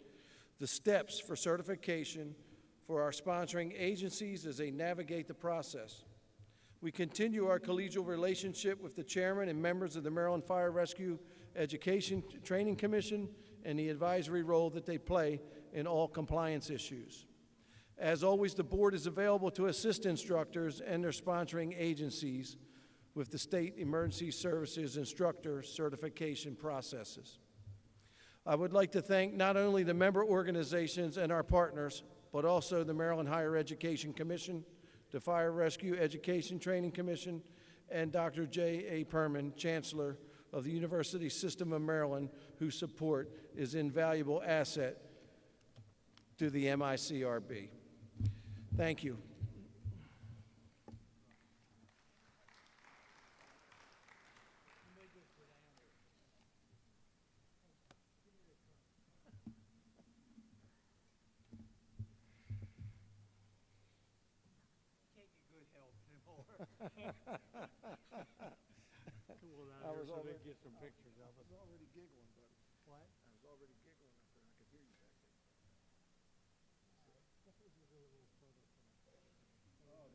the steps for certification for our sponsoring agencies as they navigate the process. We continue our collegial relationship with the chairman and members of the Maryland Fire Rescue Education Training Commission and the advisory role that they play in all compliance issues. As always, the board is available to assist instructors and their sponsoring agencies with the state emergency services instructor certification processes. I would like to thank not only the member organizations and our partners, but also the Maryland Higher Education Commission, the Fire Rescue Education Training Commission, and Dr. J.A. Perman, Chancellor of the University System of Maryland, whose support is an invaluable asset to the MICRB. Thank you. I was already get some pictures of it. I was already giggling, buddy. What? I was already giggling up there. I could hear you back there. Oh, they got the cameras there. Okay. All right.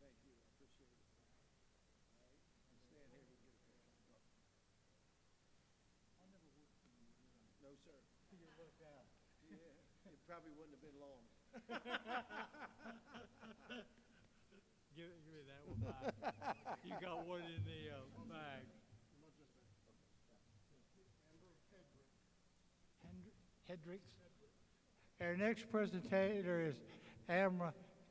Thank you. I appreciate it. All right. And stand here. We'll get a picture. I never worked for you. No, sir. You look down. Yeah, it probably wouldn't have been long. Give me that one back. You got one in the bag. Hendricks. Our next presentator is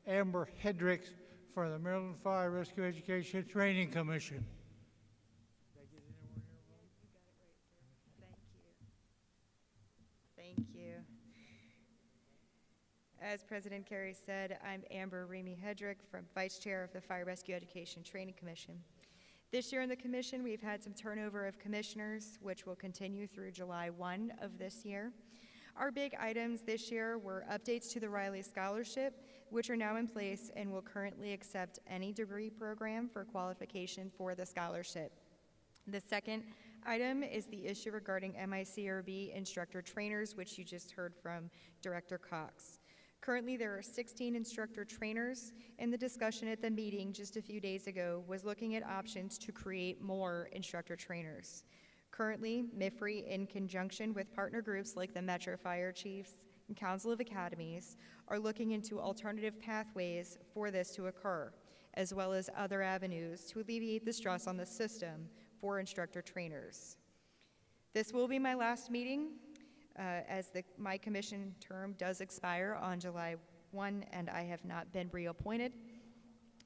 Amber Hendricks for the Maryland Fire Rescue Education Training Commission. Did I get it in order here, Mom? You got it right, sir. Thank you. Thank you. As President Carey said, I'm Amber Remy Hedrick, Vice Chair of the Fire Rescue Education Training Commission. This year in the commission, we've had some turnover of commissioners, which will continue through July 1 of this year. Our big items this year were updates to the Riley Scholarship, which are now in place and will currently accept any degree program for qualification for the scholarship. The second item is the issue regarding MICRB instructor trainers, which you just heard from Director Cox. Currently, there are 16 instructor trainers, and the discussion at the meeting just a few days ago was looking at options to create more instructor trainers. Currently, MIFRE, in conjunction with partner groups like the Metro Fire Chiefs and Council of Academies, are looking into alternative pathways for this to occur, as well as other avenues to alleviate the stress on the system for instructor trainers. This will be my last meeting, as my commission term does expire on July 1, and I have not been reappointed.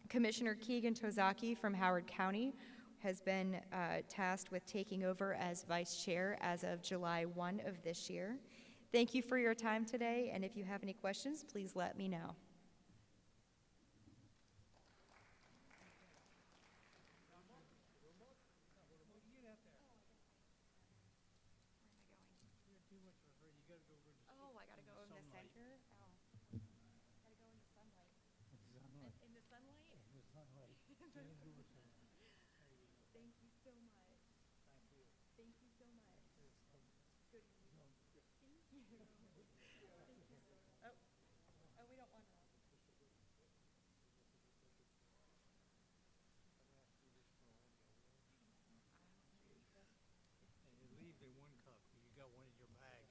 Commissioner Keegan Tozaki from Howard County has been tasked with taking over as vice chair as of July 1 of this year. Thank you for your time today, and if you have any questions, please let me know. Oh, I gotta go in the center? Oh. Gotta go in the sunlight. In the sunlight? In the sunlight. Thank you so much. Thank you. Thank you so much. Good. Thank you. Thank you. Oh, we don't want to. And it leaves in one cup. You got one in your bag.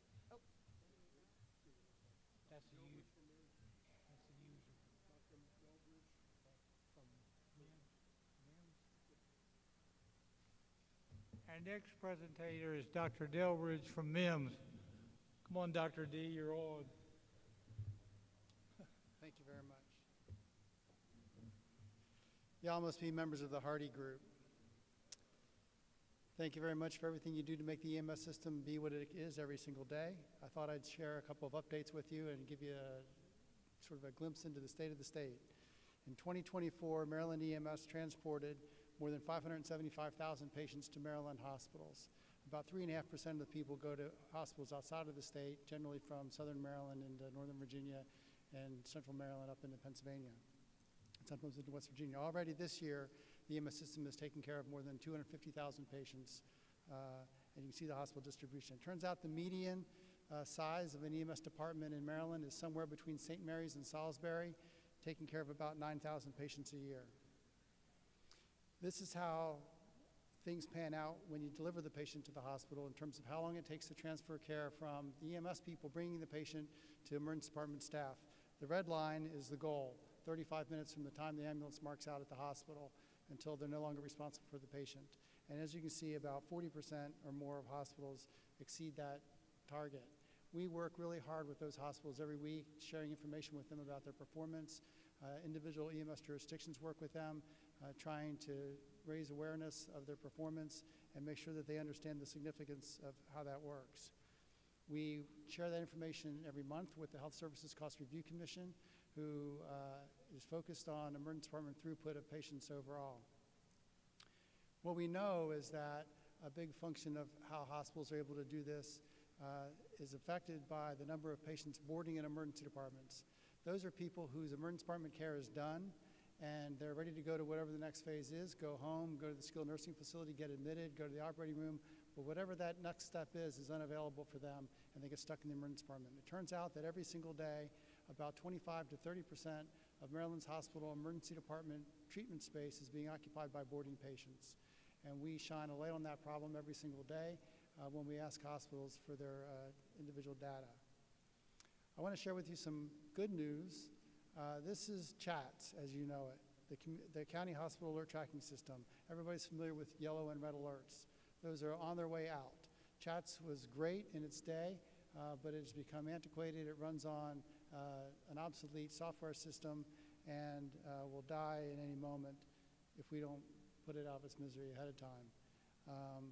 next presentator is Dr. Delridge from MIMS. Come on, Dr. D, you're on. Thank you very much. Y'all must be members of the Hardy Group. Thank you very much for everything you do to make the EMS system be what it is every single day. I thought I'd share a couple of updates with you and give you a sort of a glimpse into the state of the state. In 2024, Maryland EMS transported more than 575,000 patients to Maryland hospitals. About 3.5% of the people go to hospitals outside of the state, generally from southern Maryland into northern Virginia and central Maryland up into Pennsylvania, and sometimes into West Virginia. Already this year, the EMS system has taken care of more than 250,000 patients, and you can see the hospital distribution. It turns out the median size of an EMS department in Maryland is somewhere between St. Mary's and Salisbury, taking care of about 9,000 patients a year. This is how things pan out when you deliver the patient to the hospital in terms of how long it takes to transfer care from the EMS people bringing the patient to emergency department staff. The red line is the goal, 35 minutes from the time the ambulance marks out at the hospital until they're no longer responsible for the patient. And as you can see, about 40% or more of hospitals exceed that target. We work really hard with those hospitals every week, sharing information with them about their performance. Individual EMS jurisdictions work with them, trying to raise awareness of their performance and make sure that they understand the significance of how that works. We share that information every month with the Health Services Cost Review Commission, who is focused on emergency department throughput of patients overall. What we know is that a big function of how hospitals are able to do this is affected by the number of patients boarding in emergency departments. Those are people whose emergency department care is done, and they're ready to go to whatever the next phase is, go home, go to the skilled nursing facility, get admitted, go to the operating room, but whatever that next step is unavailable for them, and they get stuck in the emergency department. It turns out that every single day, about 25 to 30% of Maryland's hospital emergency department treatment space is being occupied by boarding patients. And we shine a light on that problem every single day when we ask hospitals for their individual data. I want to share with you some good news. This is CHATS, as you know it, the County Hospital Alert Tracking System. Everybody's familiar with yellow and red alerts. Those are on their way out. CHATS was great in its day, but it's become antiquated. It runs on an obsolete software system and will die at any moment if we don't put it out of its misery ahead of time.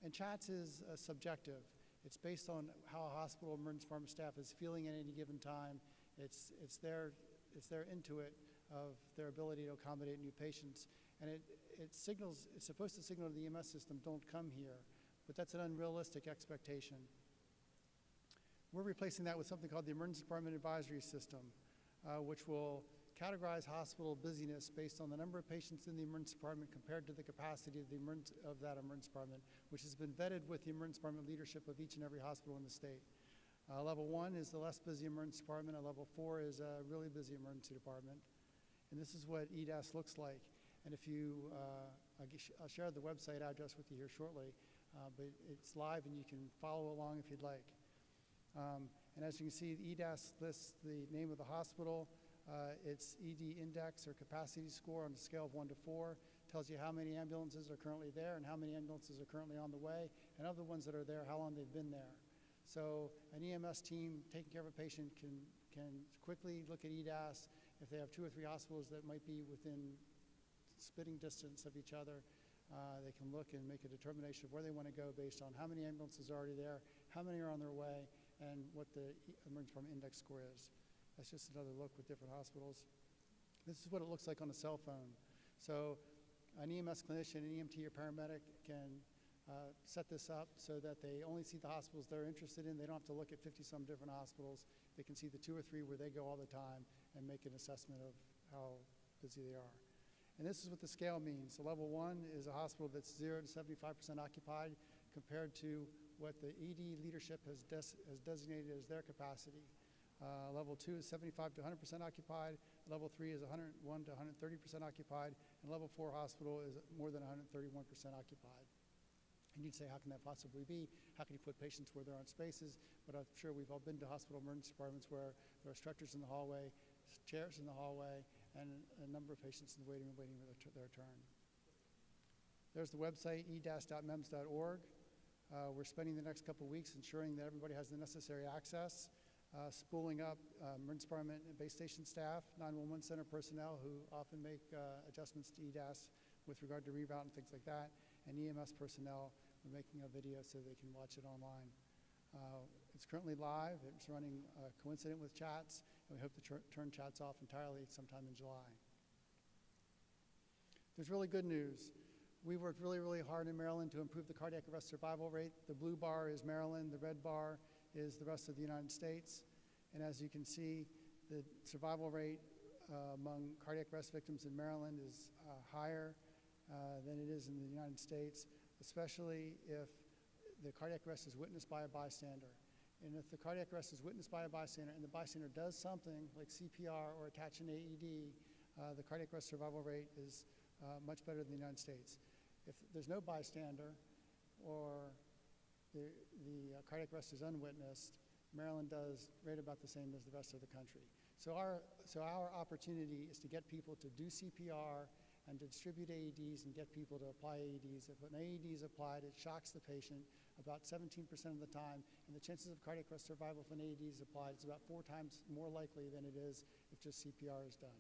And CHATS is subjective. It's based on how a hospital emergency department staff is feeling at any given time. It's their intuit of their ability to accommodate new patients. And it's supposed to signal to the EMS system, don't come here, but that's an unrealistic expectation. We're replacing that with something called the Emergency Department Advisory System, which will categorize hospital busyness based on the number of patients in the emergency department compared to the capacity of that emergency department, which has been vetted with the emergency department leadership of each and every hospital in the state. Level 1 is the less busy emergency department, and level 4 is a really busy emergency department. And this is what EDAS looks like. And if you, I'll share the website address with you here shortly, but it's live and you can follow along if you'd like. And as you can see, EDAS lists the name of the hospital, its ED index or capacity score on a scale of 1 to 4, tells you how many ambulances are currently there and how many ambulances are currently on the way, and of the ones that are there, how long they've been there. So an EMS team taking care of a patient can quickly look at EDAS. If they have 2 or 3 hospitals that might be within spitting distance of each other, they can look and make a determination of where they want to go based on how many ambulances are already there, how many are on their way, and what the emergency department index score is. That's just another look with different hospitals. This is what it looks like on a cell phone. So an EMS clinician, an EMT or paramedic can set this up so that they only see the hospitals they're interested in. They don't have to look at 50-some different hospitals. They can see the 2 or 3 where they go all the time and make an assessment of how busy they are. And this is what the scale means. So level 1 is a hospital that's 0 to 75% occupied compared to what the ED leadership has designated as their capacity. Level 2 is 75 to 100% occupied. Level 3 is 101 to 130% occupied. And level 4 hospital is more than 131% occupied. And you'd say, how can that possibly be? How can you put patients where there aren't spaces? But I'm sure we've all been to hospital emergency departments where there are stretchers in the hallway, chairs in the hallway, and a number of patients in the waiting room waiting for their turn. There's the website, e-mems.org. We're spending the next couple of weeks ensuring that everybody has the necessary access, spooling up emergency department and base station staff, 911 center personnel who often make adjustments to EDAS with regard to reroute and things like that, and EMS personnel. We're making a video so they can watch it online. It's currently live. It's running coincident with chats, and we hope to turn chats off entirely sometime in July. There's really good news. We worked really, really hard in Maryland to improve the cardiac arrest survival rate. The blue bar is Maryland, the red bar is the rest of the United States. And as you can see, the survival rate among cardiac arrest victims in Maryland is higher than it is in the United States, especially if the cardiac arrest is witnessed by a bystander. And if the cardiac arrest is witnessed by a bystander and the bystander does something like CPR or attach an AED, the cardiac arrest survival rate is much better than the United States. If there's no bystander or the cardiac arrest is unwitnessed, Maryland does right about the same as the rest of the country. So our opportunity is to get people to do CPR and to distribute AEDs and get people to apply AEDs. If an AED is applied, it shocks the patient about 17% of the time, and the chances of cardiac arrest survival if an AED is applied is about 4 times more likely than it is if just CPR is done.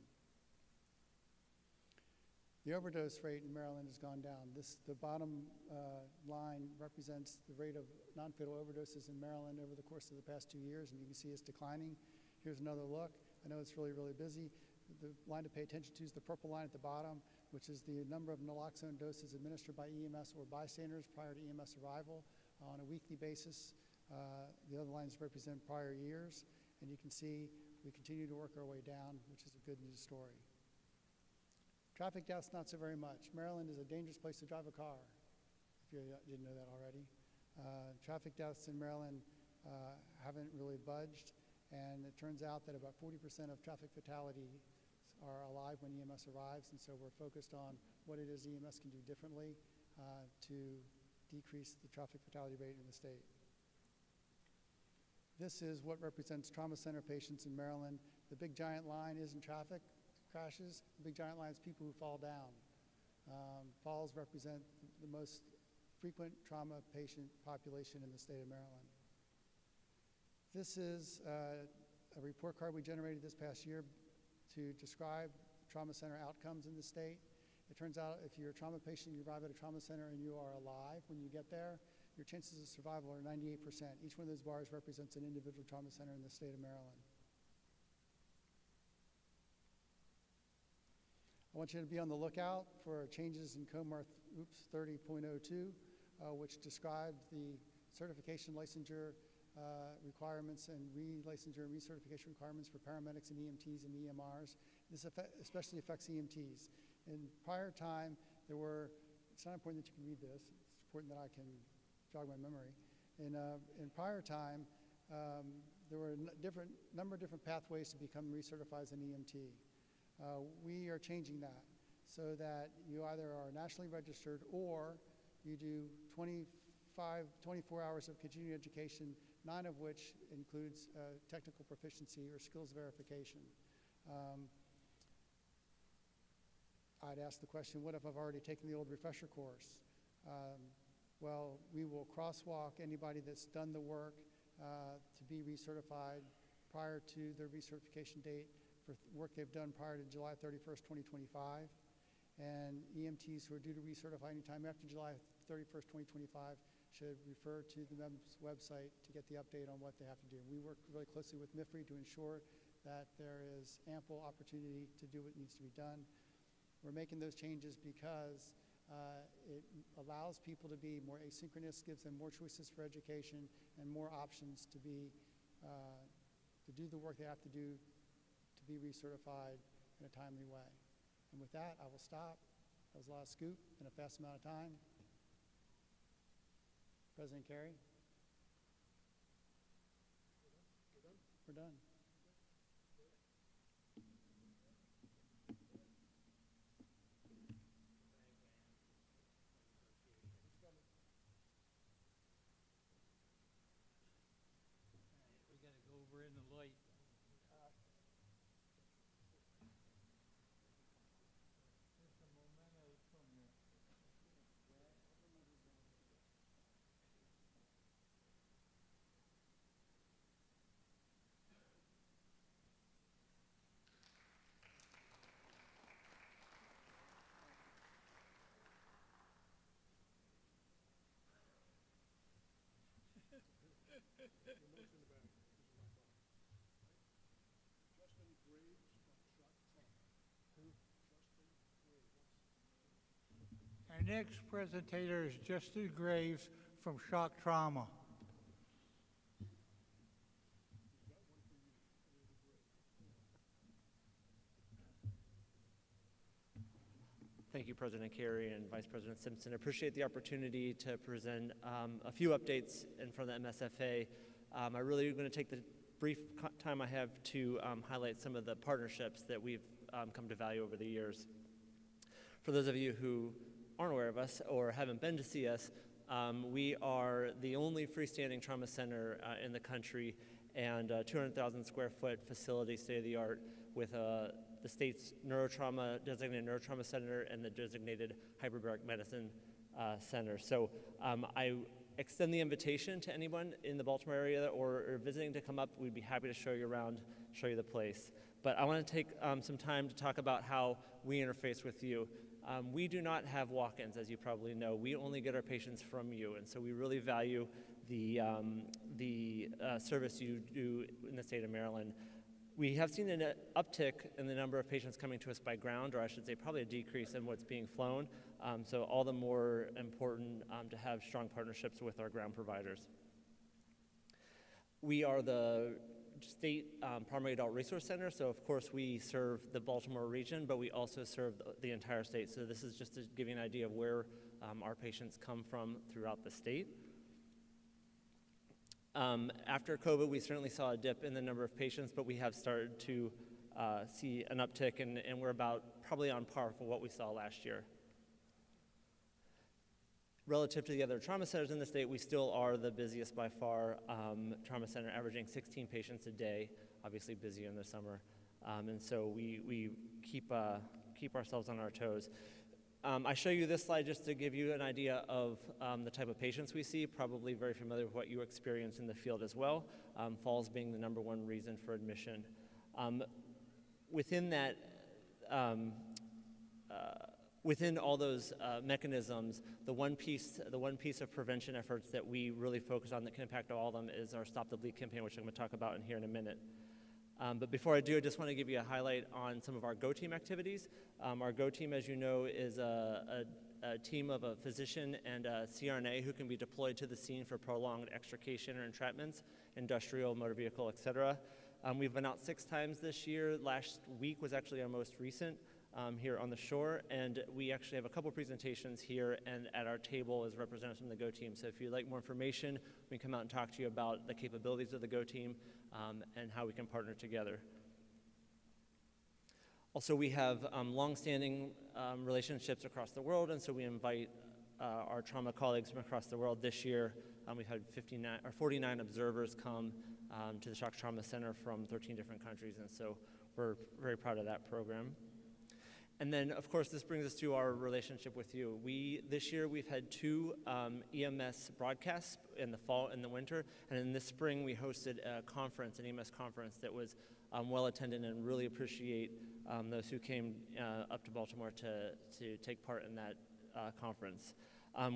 The overdose rate in Maryland has gone down. The bottom line represents the rate of non-fatal overdoses in Maryland over the course of the past 2 years, and you can see it's declining. Here's another look. I know it's really, really busy. The line to pay attention to is the purple line at the bottom, which is the number of naloxone doses administered by EMS or bystanders prior to EMS arrival on a weekly basis. The other lines represent prior years, and you can see we continue to work our way down, which is a good news story. Traffic deaths, not so very much. Maryland is a dangerous place to drive a car, if you didn't know that already. Traffic deaths in Maryland haven't really budged, and it turns out that about 40% of traffic fatalities are alive when EMS arrives, and so we're focused on what it is EMS can do differently to decrease the traffic fatality rate in the state. This is what represents trauma center patients in Maryland. The big giant line isn't traffic crashes. The big giant line is people who fall down. Falls represent the most frequent trauma patient population in the state of Maryland. This is a report card we generated this past year to describe trauma center outcomes in the state. It turns out if you're a trauma patient, you arrive at a trauma center and you are alive when you get there, your chances of survival are 98%. Each one of those bars represents an individual trauma center in the state of Maryland. I want you to be on the lookout for changes in COMAR 30.02, which described the certification, licensure requirements and re-licensure and recertification requirements for paramedics and EMTs and EMRs. This especially affects EMTs. In prior time, there were, it's not important that you can read this, it's important that I can jog my memory. In prior time, there were a number of different pathways to become recertified as an EMT. We are changing that so that you either are nationally registered or you do 24 hours of continuing education, 9 of which includes technical proficiency or skills verification. I'd ask the question, what if I've already taken the old refresher course? Well, we will crosswalk anybody that's done the work to be recertified prior to their recertification date for work they've done prior to July 31st, 2025. And EMTs who are due to recertify anytime after July 31st, 2025 should refer to the MEMS website to get the update on what they have to do. We work really closely with MIFRE to ensure that there is ample opportunity to do what needs to be done. We're making those changes because it allows people to be more asynchronous, gives them more choices for education and more options to do the work they have to do to be recertified in a timely way. And with that, I will stop. That was a lot of scoop in a fast amount of time. President Kerry? We're done. We got to go over in the light. There's some mementos from your next presentator is Justin Graves from Shock Trauma. Thank you, President Carey and Vice President Simpson. I appreciate the opportunity to present a few updates in front of the MSFA. I really am going to take the brief time I have to highlight some of the partnerships that we've come to value over the years. For those of you who aren't aware of us or haven't been to see us, we are the only freestanding trauma center in the country, and 200,000 square foot facility, state-of-the-art, with the state's designated neurotrauma center and the designated hyperbaric medicine center. So I extend the invitation to anyone in the Baltimore area or visiting to come up. We'd be happy to show you around, show you the place. But I want to take some time to talk about how we interface with you. We do not have walk-ins, as you probably know. We only get our patients from you, and so we really value the service you do in the state of Maryland. We have seen an uptick in the number of patients coming to us by ground, or I should say probably a decrease in what's being flown. So all the more important to have strong partnerships with our ground providers. We are the state primary adult resource center, so of course we serve the Baltimore region, but we also serve the entire state. So this is just to give you an idea of where our patients come from throughout the state. After COVID, we certainly saw a dip in the number of patients, but we have started to see an uptick, and we're about probably on par for what we saw last year. Relative to the other trauma centers in the state, we still are the busiest by far trauma center, averaging 16 patients a day, obviously busy in the summer. And so we keep ourselves on our toes. I show you this slide just to give you an idea of the type of patients we see, probably very familiar with what you experience in the field as well, falls being the #1 reason for admission. Within that, within all those mechanisms, the one piece of prevention efforts that we really focus on that can impact all of them is our Stop the Bleed campaign, which I'm going to talk about in here in a minute. But before I do, I just want to give you a highlight on some of our GO team activities. Our GO team, as you know, is a team of a physician and a CRNA who can be deployed to the scene for prolonged extrication or entrapments, industrial, motor vehicle, et cetera. We've been out 6 times this year. Last week was actually our most recent here on the shore, and we actually have a couple presentations here, and at our table is representatives from the GO team. So if you'd like more information, we can come out and talk to you about the capabilities of the GO team and how we can partner together. Also, we have long-standing relationships across the world, and so we invite our trauma colleagues from across the world. This year, we've had 49 observers come to the Shock Trauma Center from 13 different countries, and so we're very proud of that program. And then, of course, this brings us to our relationship with you. This year, we've had 2 EMS broadcasts in the fall and the winter, and in this spring, we hosted a conference, an EMS conference that was well attended, and really appreciate those who came up to Baltimore to take part in that conference.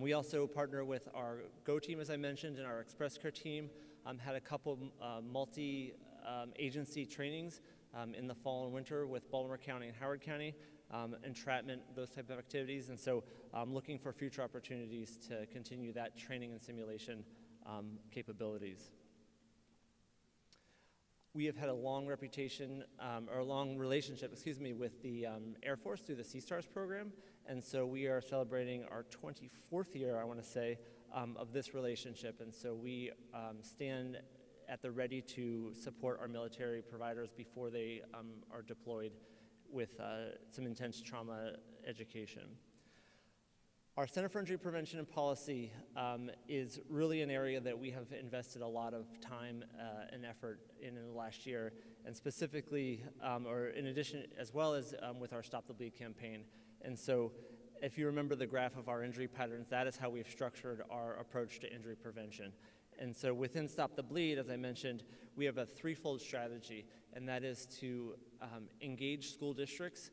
We also partner with our GO team, as I mentioned, and our Express Care team. Had a couple multi-agency trainings in the fall and winter with Baltimore County and Howard County. Entrapment, those type of activities, and so I'm looking for future opportunities to continue that training and simulation capabilities. We have had a long reputation, or a long relationship, with the Air Force through the Sea-Stars program, and so we are celebrating our 24th year, I want to say, of this relationship, and so we stand at the ready to support our military providers before they are deployed with some intense trauma education. Our Center for Injury Prevention and Policy is really an area that we have invested a lot of time and effort in the last year, and specifically, or in addition, as well as with our Stop the Bleed campaign. And so if you remember the graph of our injury patterns, that is how we've structured our approach to injury prevention. And so within Stop the Bleed, as I mentioned, we have a threefold strategy, and that is to engage school districts,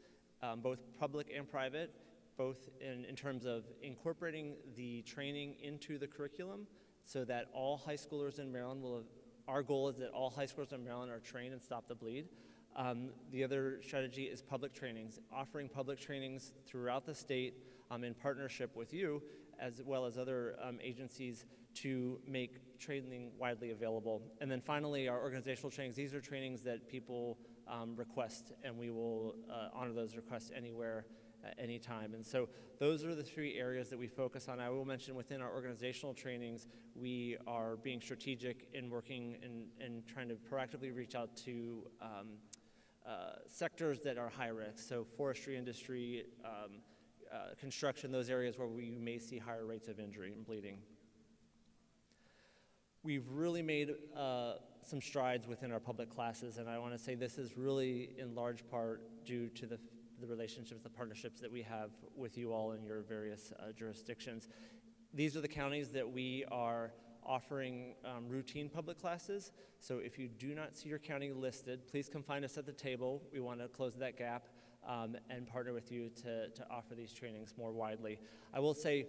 both public and private, both in terms of incorporating the training into the curriculum so that all high schoolers in Maryland our goal is that all high schoolers in Maryland are trained in Stop the Bleed. The other strategy is public trainings, offering public trainings throughout the state in partnership with you, as well as other agencies, to make training widely available. And then finally, our organizational trainings. These are trainings that people request, and we will honor those requests anywhere, anytime. And so those are the three areas that we focus on. I will mention within our organizational trainings, we are being strategic in working and trying to proactively reach out to sectors that are high risk, so forestry industry, construction, those areas where we may see higher rates of injury and bleeding. We've really made some strides within our public classes, and I want to say this is really in large part due to the relationships, the partnerships that we have with you all in your various jurisdictions. These are the counties that we are offering routine public classes. So if you do not see your county listed, please come find us at the table. We want to close that gap and partner with you to offer these trainings more widely. I will say,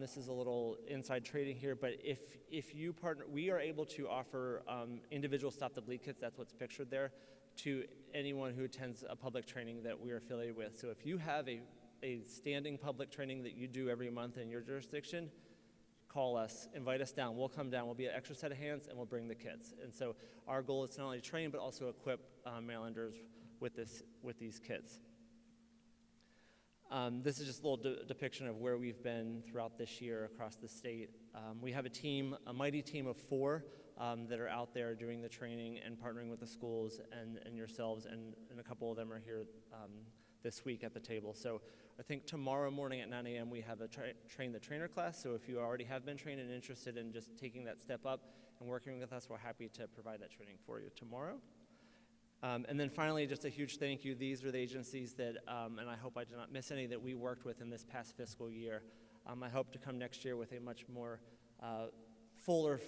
this is a little inside trading here, but if you partner, we are able to offer individual Stop the Bleed kits, that's what's pictured there, to anyone who attends a public training that we are affiliated with. So if you have a standing public training that you do every month in your jurisdiction, call us, invite us down. We'll come down, we'll be an extra set of hands, and we'll bring the kits. And so our goal is to not only train, but also equip Marylanders with these kits. This is just a little depiction of where we've been throughout this year across the state. We have a mighty team of 4 that are out there doing the training and partnering with the schools and yourselves, and a couple of them are here this week at the table. So I think tomorrow morning at 9 a.m. we have a Train the Trainer class, so if you already have been trained and interested in just taking that step up and working with us, we're happy to provide that training for you tomorrow. And then finally, just a huge thank you. These are the agencies that, and I hope I did not miss any, that we worked with in this past fiscal year. I hope to come next year with a much more fuller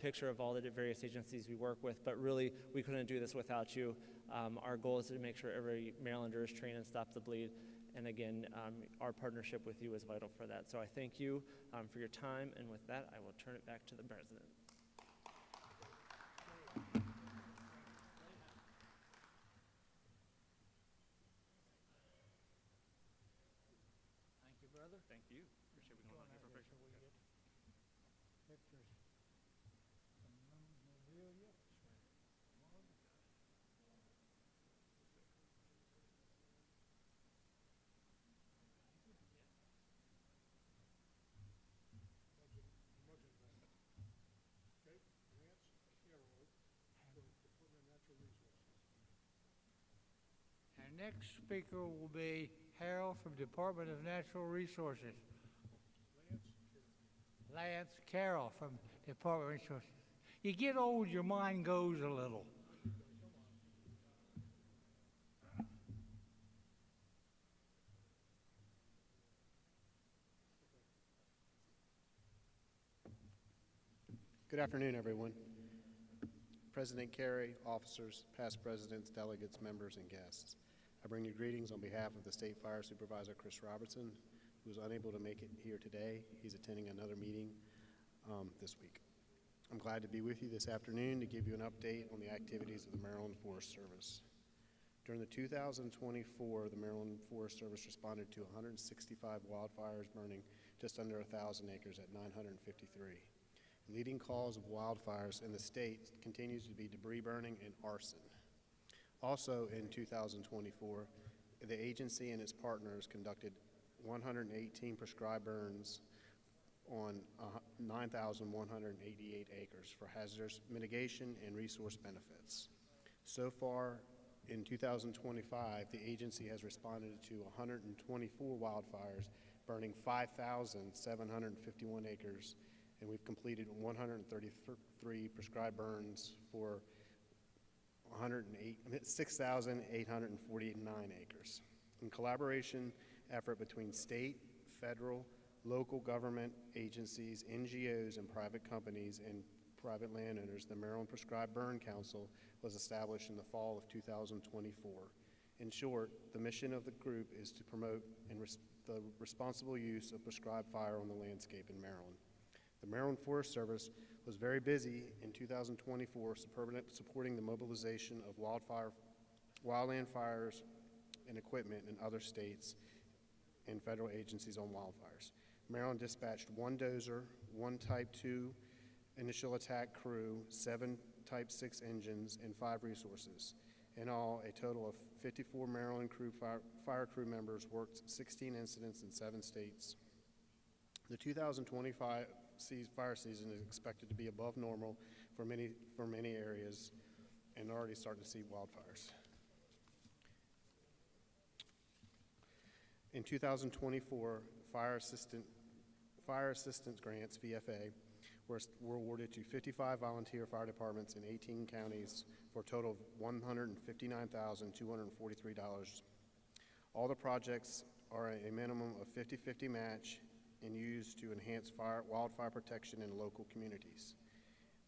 picture of all the various agencies we work with, but really we couldn't do this without you. Our goal is to make sure every Marylander is trained and Stop the Bleed, and again, our partnership with you is vital for that. So I thank you for your time, and with that, I will turn it back to the President. Thank you, brother. Thank you. Appreciate we going on here for a picture. Pictures. Memorabilia. Our next speaker will be Harold from Department of Natural Resources. Lance Carroll from Department of Resources. You get old, your mind goes a little. Good afternoon, everyone. President Carey, officers, past presidents, delegates, members, and guests. I bring you greetings on behalf of the State Fire Supervisor, Chris Robertson, who is unable to make it here today. He's attending another meeting this week. I'm glad to be with you this afternoon to give you an update on the activities of the Maryland Forest Service. During the 2024, the Maryland Forest Service responded to 165 wildfires burning just under 1,000 acres at 953. Leading cause of wildfires in the state continues to be debris burning and arson. Also in 2024, the agency and its partners conducted 118 prescribed burns on 9,188 acres for hazardous mitigation and resource benefits. So far in 2025, the agency has responded to 124 wildfires burning 5,751 acres, and we've completed 133 prescribed burns for 6,849 acres. In collaboration effort between state, federal, local government agencies, NGOs, and private companies and private landowners, the Maryland Prescribed Burn Council was established in the fall of 2024. In short, the mission of the group is to promote the responsible use of prescribed fire on the landscape in Maryland. The Maryland Forest Service was very busy in 2024 supporting the mobilization of wildfire wildland fires and equipment in other states and federal agencies on wildfires. Maryland dispatched 1 dozer, 1 Type 2 initial attack crew, 7 Type 6 engines, and 5 resources. In all, a total of 54 Maryland fire crew members worked 16 incidents in 7 states. The 2025 fire season is expected to be above normal for many areas, and already starting to see wildfires. In 2024, fire assistance grants, VFA, were awarded to 55 volunteer fire departments in 18 counties for a total of $159,243. All the projects are a minimum of 50-50 match and used to enhance wildfire protection in local communities.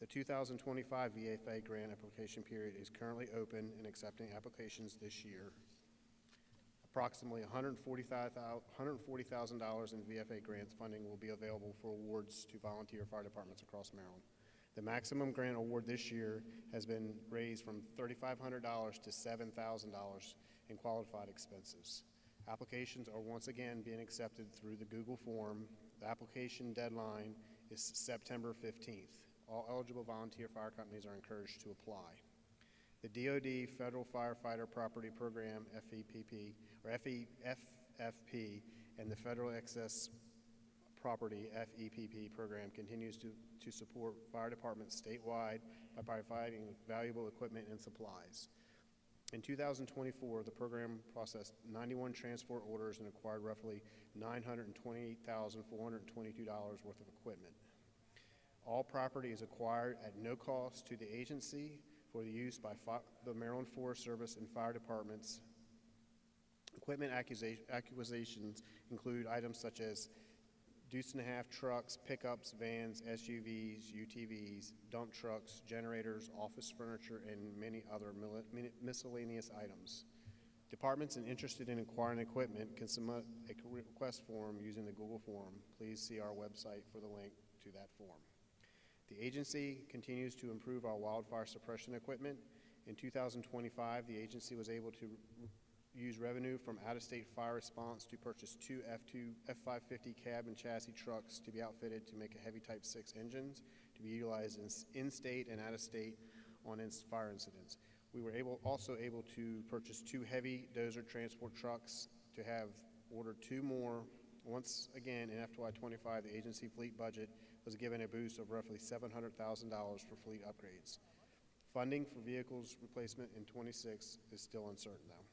The 2025 VFA grant application period is currently open and accepting applications this year. Approximately $140,000 in VFA grants funding will be available for awards to volunteer fire departments across Maryland. The maximum grant award this year has been raised from $3,500 to $7,000 in qualified expenses. Applications are once again being accepted through the Google form. The application deadline is September 15th. All eligible volunteer fire companies are encouraged to apply. The DoD Federal Firefighter Property Program, FFP, and the Federal Excess Property, FEPP program continues to support fire departments statewide by providing valuable equipment and supplies. In 2024, the program processed 91 transport orders and acquired roughly $928,422 worth of equipment. All property is acquired at no cost to the agency for the use by the Maryland Forest Service and fire departments. Equipment acquisitions include items such as deuce-and-a-half trucks, pickups, vans, SUVs, UTVs, dump trucks, generators, office furniture, and many other miscellaneous items. Departments interested in acquiring equipment can submit a request form using the Google form. Please see our website for the link to that form. The agency continues to improve our wildfire suppression equipment. In 2025, the agency was able to use revenue from out-of-state fire response to purchase 2 F550 cab and chassis trucks to be outfitted to make a heavy Type 6 engines to be utilized in-state and out-of-state on fire incidents. We were also able to purchase 2 heavy dozer transport trucks, to have ordered 2 more. Once again, in FY25, the agency fleet budget was given a boost of roughly $700,000 for fleet upgrades. Funding for vehicles replacement in 26 is still uncertain, though.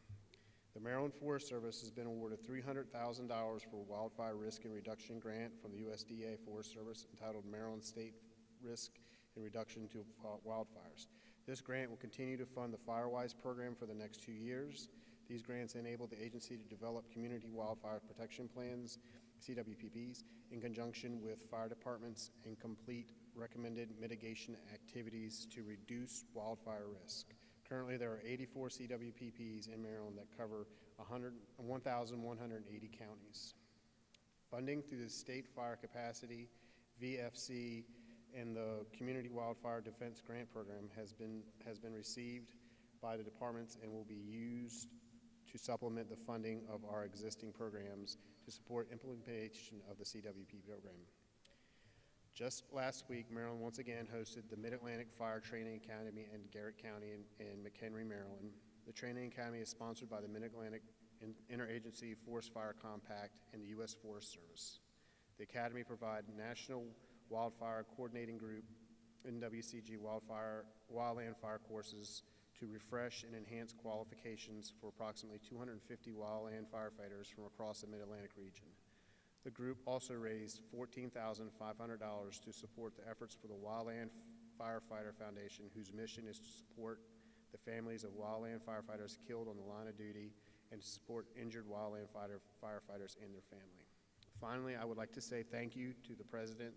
The Maryland Forest Service has been awarded $300,000 for a wildfire risk and reduction grant from the USDA Forest Service entitled Maryland State Risk and Reduction to Wildfires. This grant will continue to fund the FireWise program for the next 2 years. These grants enable the agency to develop community wildfire protection plans, CWPPs, in conjunction with fire departments and complete recommended mitigation activities to reduce wildfire risk. Currently, there are 84 CWPPs in Maryland that cover 1,180 counties. Funding through the State Fire Capacity, VFC, and the Community Wildfire Defense Grant Program has been received by the departments and will be used to supplement the funding of our existing programs to support implementation of the CWP program. Just last week, Maryland once again hosted the Mid-Atlantic Fire Training Academy in Garrett County in McHenry, Maryland. The training academy is sponsored by the Mid-Atlantic Interagency Forest Fire Compact and the U.S. Forest Service. The academy provides National Wildfire Coordinating Group, NWCG wildland fire courses to refresh and enhance qualifications for approximately 250 wildland firefighters from across the Mid-Atlantic region. The group also raised $14,500 to support the efforts for the Wildland Firefighter Foundation, whose mission is to support the families of wildland firefighters killed on the line of duty and to support injured wildland firefighters and their family. Finally, I would like to say thank you to the President,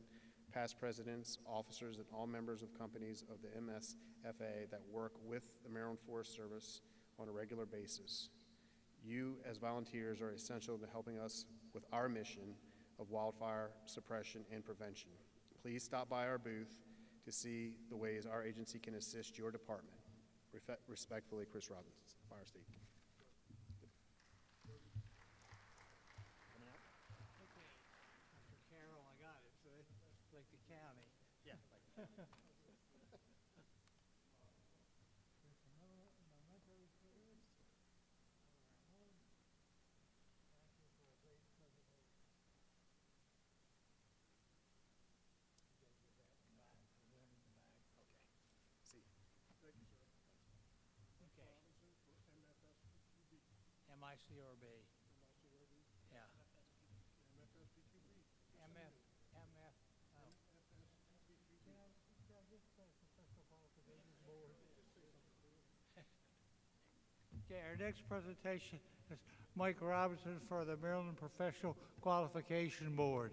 past presidents, officers, and all members of companies of the MSFA that work with the Maryland Forest Service on a regular basis. You, as volunteers, are essential to helping us with our mission of wildfire suppression and prevention. Please stop by our booth to see the ways our agency can assist your department. Respectfully, Chris Robinson, Fire Fire State. Mr. Carroll, I got it, so it's like the county. Yeah. See. Okay. MICRB. Yeah. MF, MF, oh. Okay, our next presentation is Mike Robinson for the Maryland Professional Qualification Board.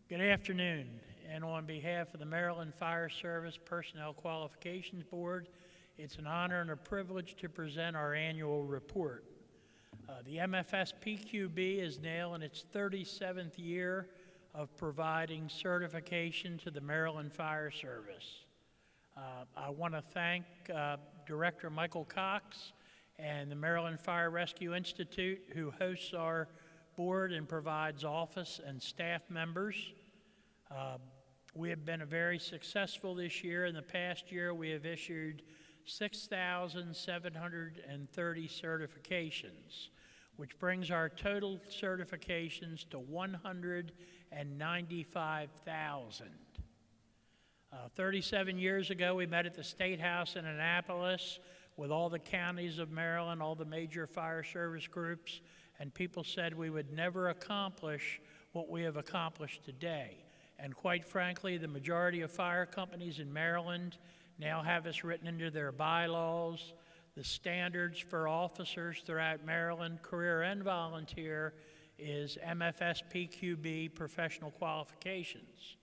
Good afternoon, and on behalf of the Maryland Fire Service Personnel Qualifications Board, it's an honor and a privilege to present our annual report. The MFS PQB is now in its 37th year of providing certification to the Maryland Fire Service. I want to thank Director Michael Cox and the Maryland Fire Rescue Institute, who hosts our board and provides office and staff members. We have been very successful this year. In the past year, we have issued 6,730 certifications, which brings our total certifications to 195,000. 37 years ago, we met at the State House in Annapolis with all the counties of Maryland, all the major fire service groups, and people said we would never accomplish what we have accomplished today. And quite frankly, the majority of fire companies in Maryland now have us written into their bylaws. The standards for officers throughout Maryland, career and volunteer, is MFS PQB professional qualifications.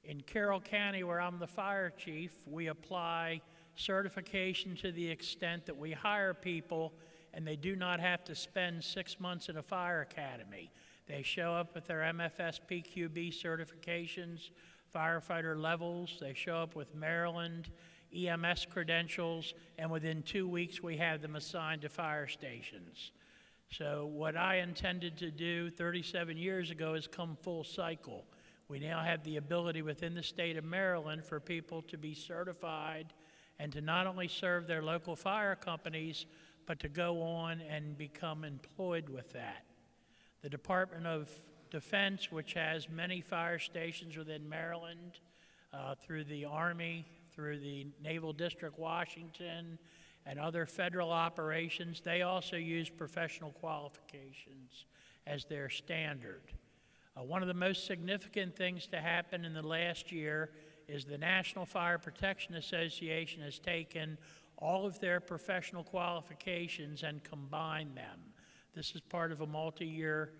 In Carroll County, where I'm the fire chief, we apply certification to the extent that we hire people and they do not have to spend 6 months in a fire academy. They show up with their MFS PQB certifications, firefighter levels, they show up with Maryland EMS credentials, and within 2 weeks we have them assigned to fire stations. So what I intended to do 37 years ago has come full cycle. We now have the ability within the state of Maryland for people to be certified and to not only serve their local fire companies, but to go on and become employed with that. The Department of Defense, which has many fire stations within Maryland, through the Army, through the Naval District Washington, and other federal operations, they also use professional qualifications as their standard. One of the most significant things to happen in the last year is the National Fire Protection Association has taken all of their professional qualifications and combined them. This is part of a multi-year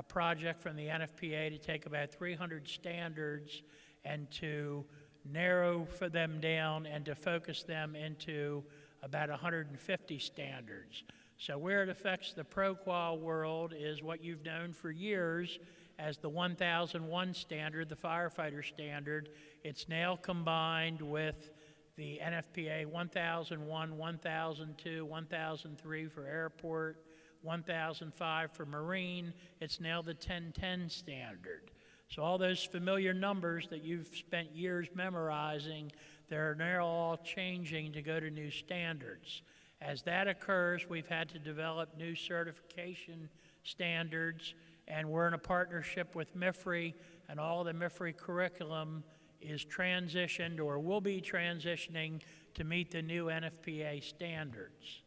project from the NFPA to take about 300 standards and to narrow them down and to focus them into about 150 standards. So where it affects the pro-qual world is what you've known for years as the 1001 standard, the firefighter standard. It's now combined with the NFPA 1001, 1002, 1003 for airport, 1005 for marine. It's now the 1010 standard. So all those familiar numbers that you've spent years memorizing, they're now all changing to go to new standards. As that occurs, we've had to develop new certification standards, and we're in a partnership with MSFA, and all the MSFA curriculum is transitioned or will be transitioning to meet the new NFPA standards.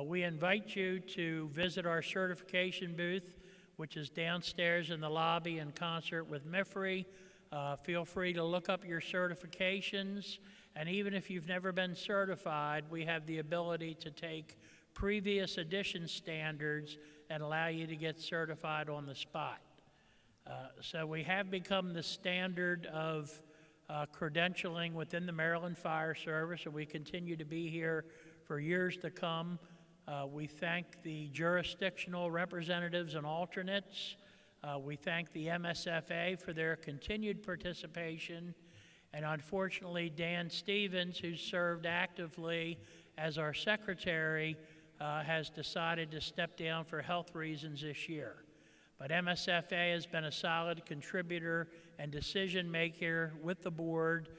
We invite you to visit our certification booth, which is downstairs in the lobby in concert with MSFA. Feel free to look up your certifications, and even if you've never been certified, we have the ability to take previous edition standards and allow you to get certified on the spot. So we have become the standard of credentialing within the Maryland Fire Service, and we continue to be here for years to come. We thank the jurisdictional representatives and alternates We thank the MSFA for their continued participation, and unfortunately, Dan Stevens, who served actively as our secretary, has decided to step down for health reasons this year. But MSFA has been a solid contributor and decision maker with the board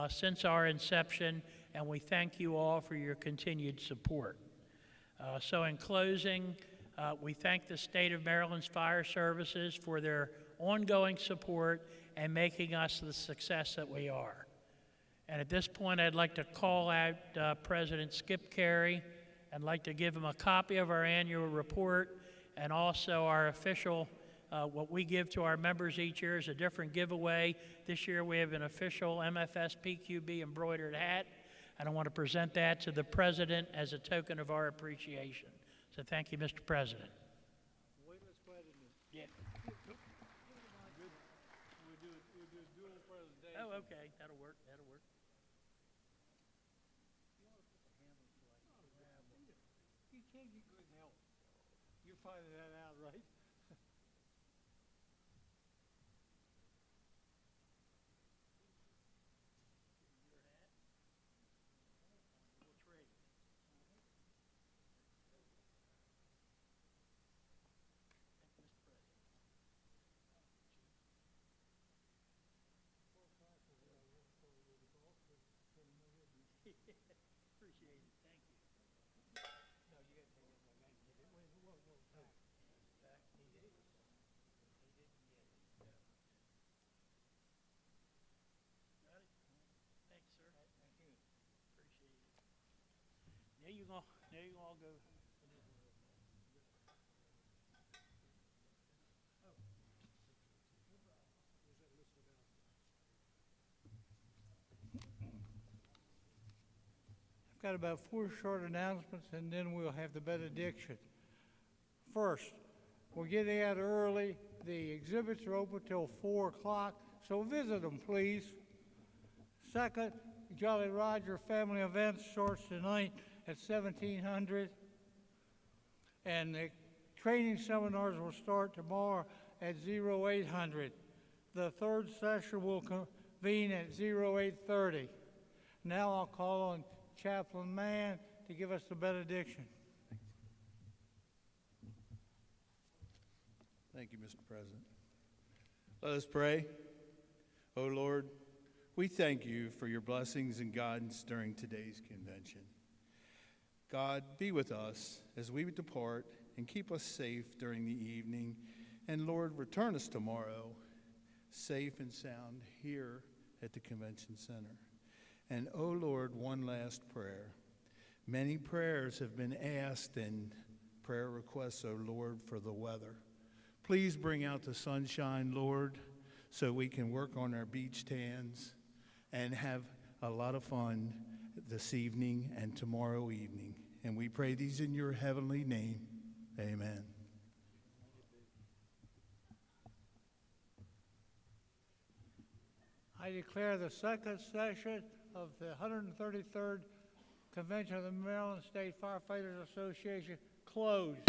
since our inception, and we thank you all for your continued support. So in closing, we thank the state of Maryland's fire services for their ongoing support and making us the success that we are. And at this point, I'd like to call out President Skip Carey. I'd like to give him a copy of our annual report and also our official, what we give to our members each year is a different giveaway. This year we have an official MFS PQB embroidered hat, and I want to present that to the President as a token of our appreciation. So thank you, Mr. President. Yeah. Oh, okay, that'll work, that'll work. You can't get good help. You're finding that out, right? Appreciate it. Thank you. No, you got to take it. Whoa. Back. He did. He didn't get it. No. Got it? Thanks, sir. Thank you. Appreciate it. Now you all go. Got about 4 short announcements, and then we'll have the benediction. First, we're getting out early. The exhibits are open till 4 o'clock, so visit them, please. Second, Jolly Roger Family Events starts tonight at 1700, and the training seminars will start tomorrow at 0800. The third session will convene at 0830. Now I'll call on Chaplain Mann to give us the benediction. Thank you, Mr. President. Let us pray. O Lord, we thank you for your blessings and guidance during today's convention. God, be with us as we depart and keep us safe during the evening. And Lord, return us tomorrow safe and sound here at the Convention Center. And, oh Lord, one last prayer. Many prayers have been asked and prayer requests, oh Lord, for the weather. Please bring out the sunshine, Lord, so we can work on our beach tans and have a lot of fun this evening and tomorrow evening. And we pray these in your heavenly name. Amen. I declare the second session of the 133rd Convention of the Maryland State Firefighters Association closed.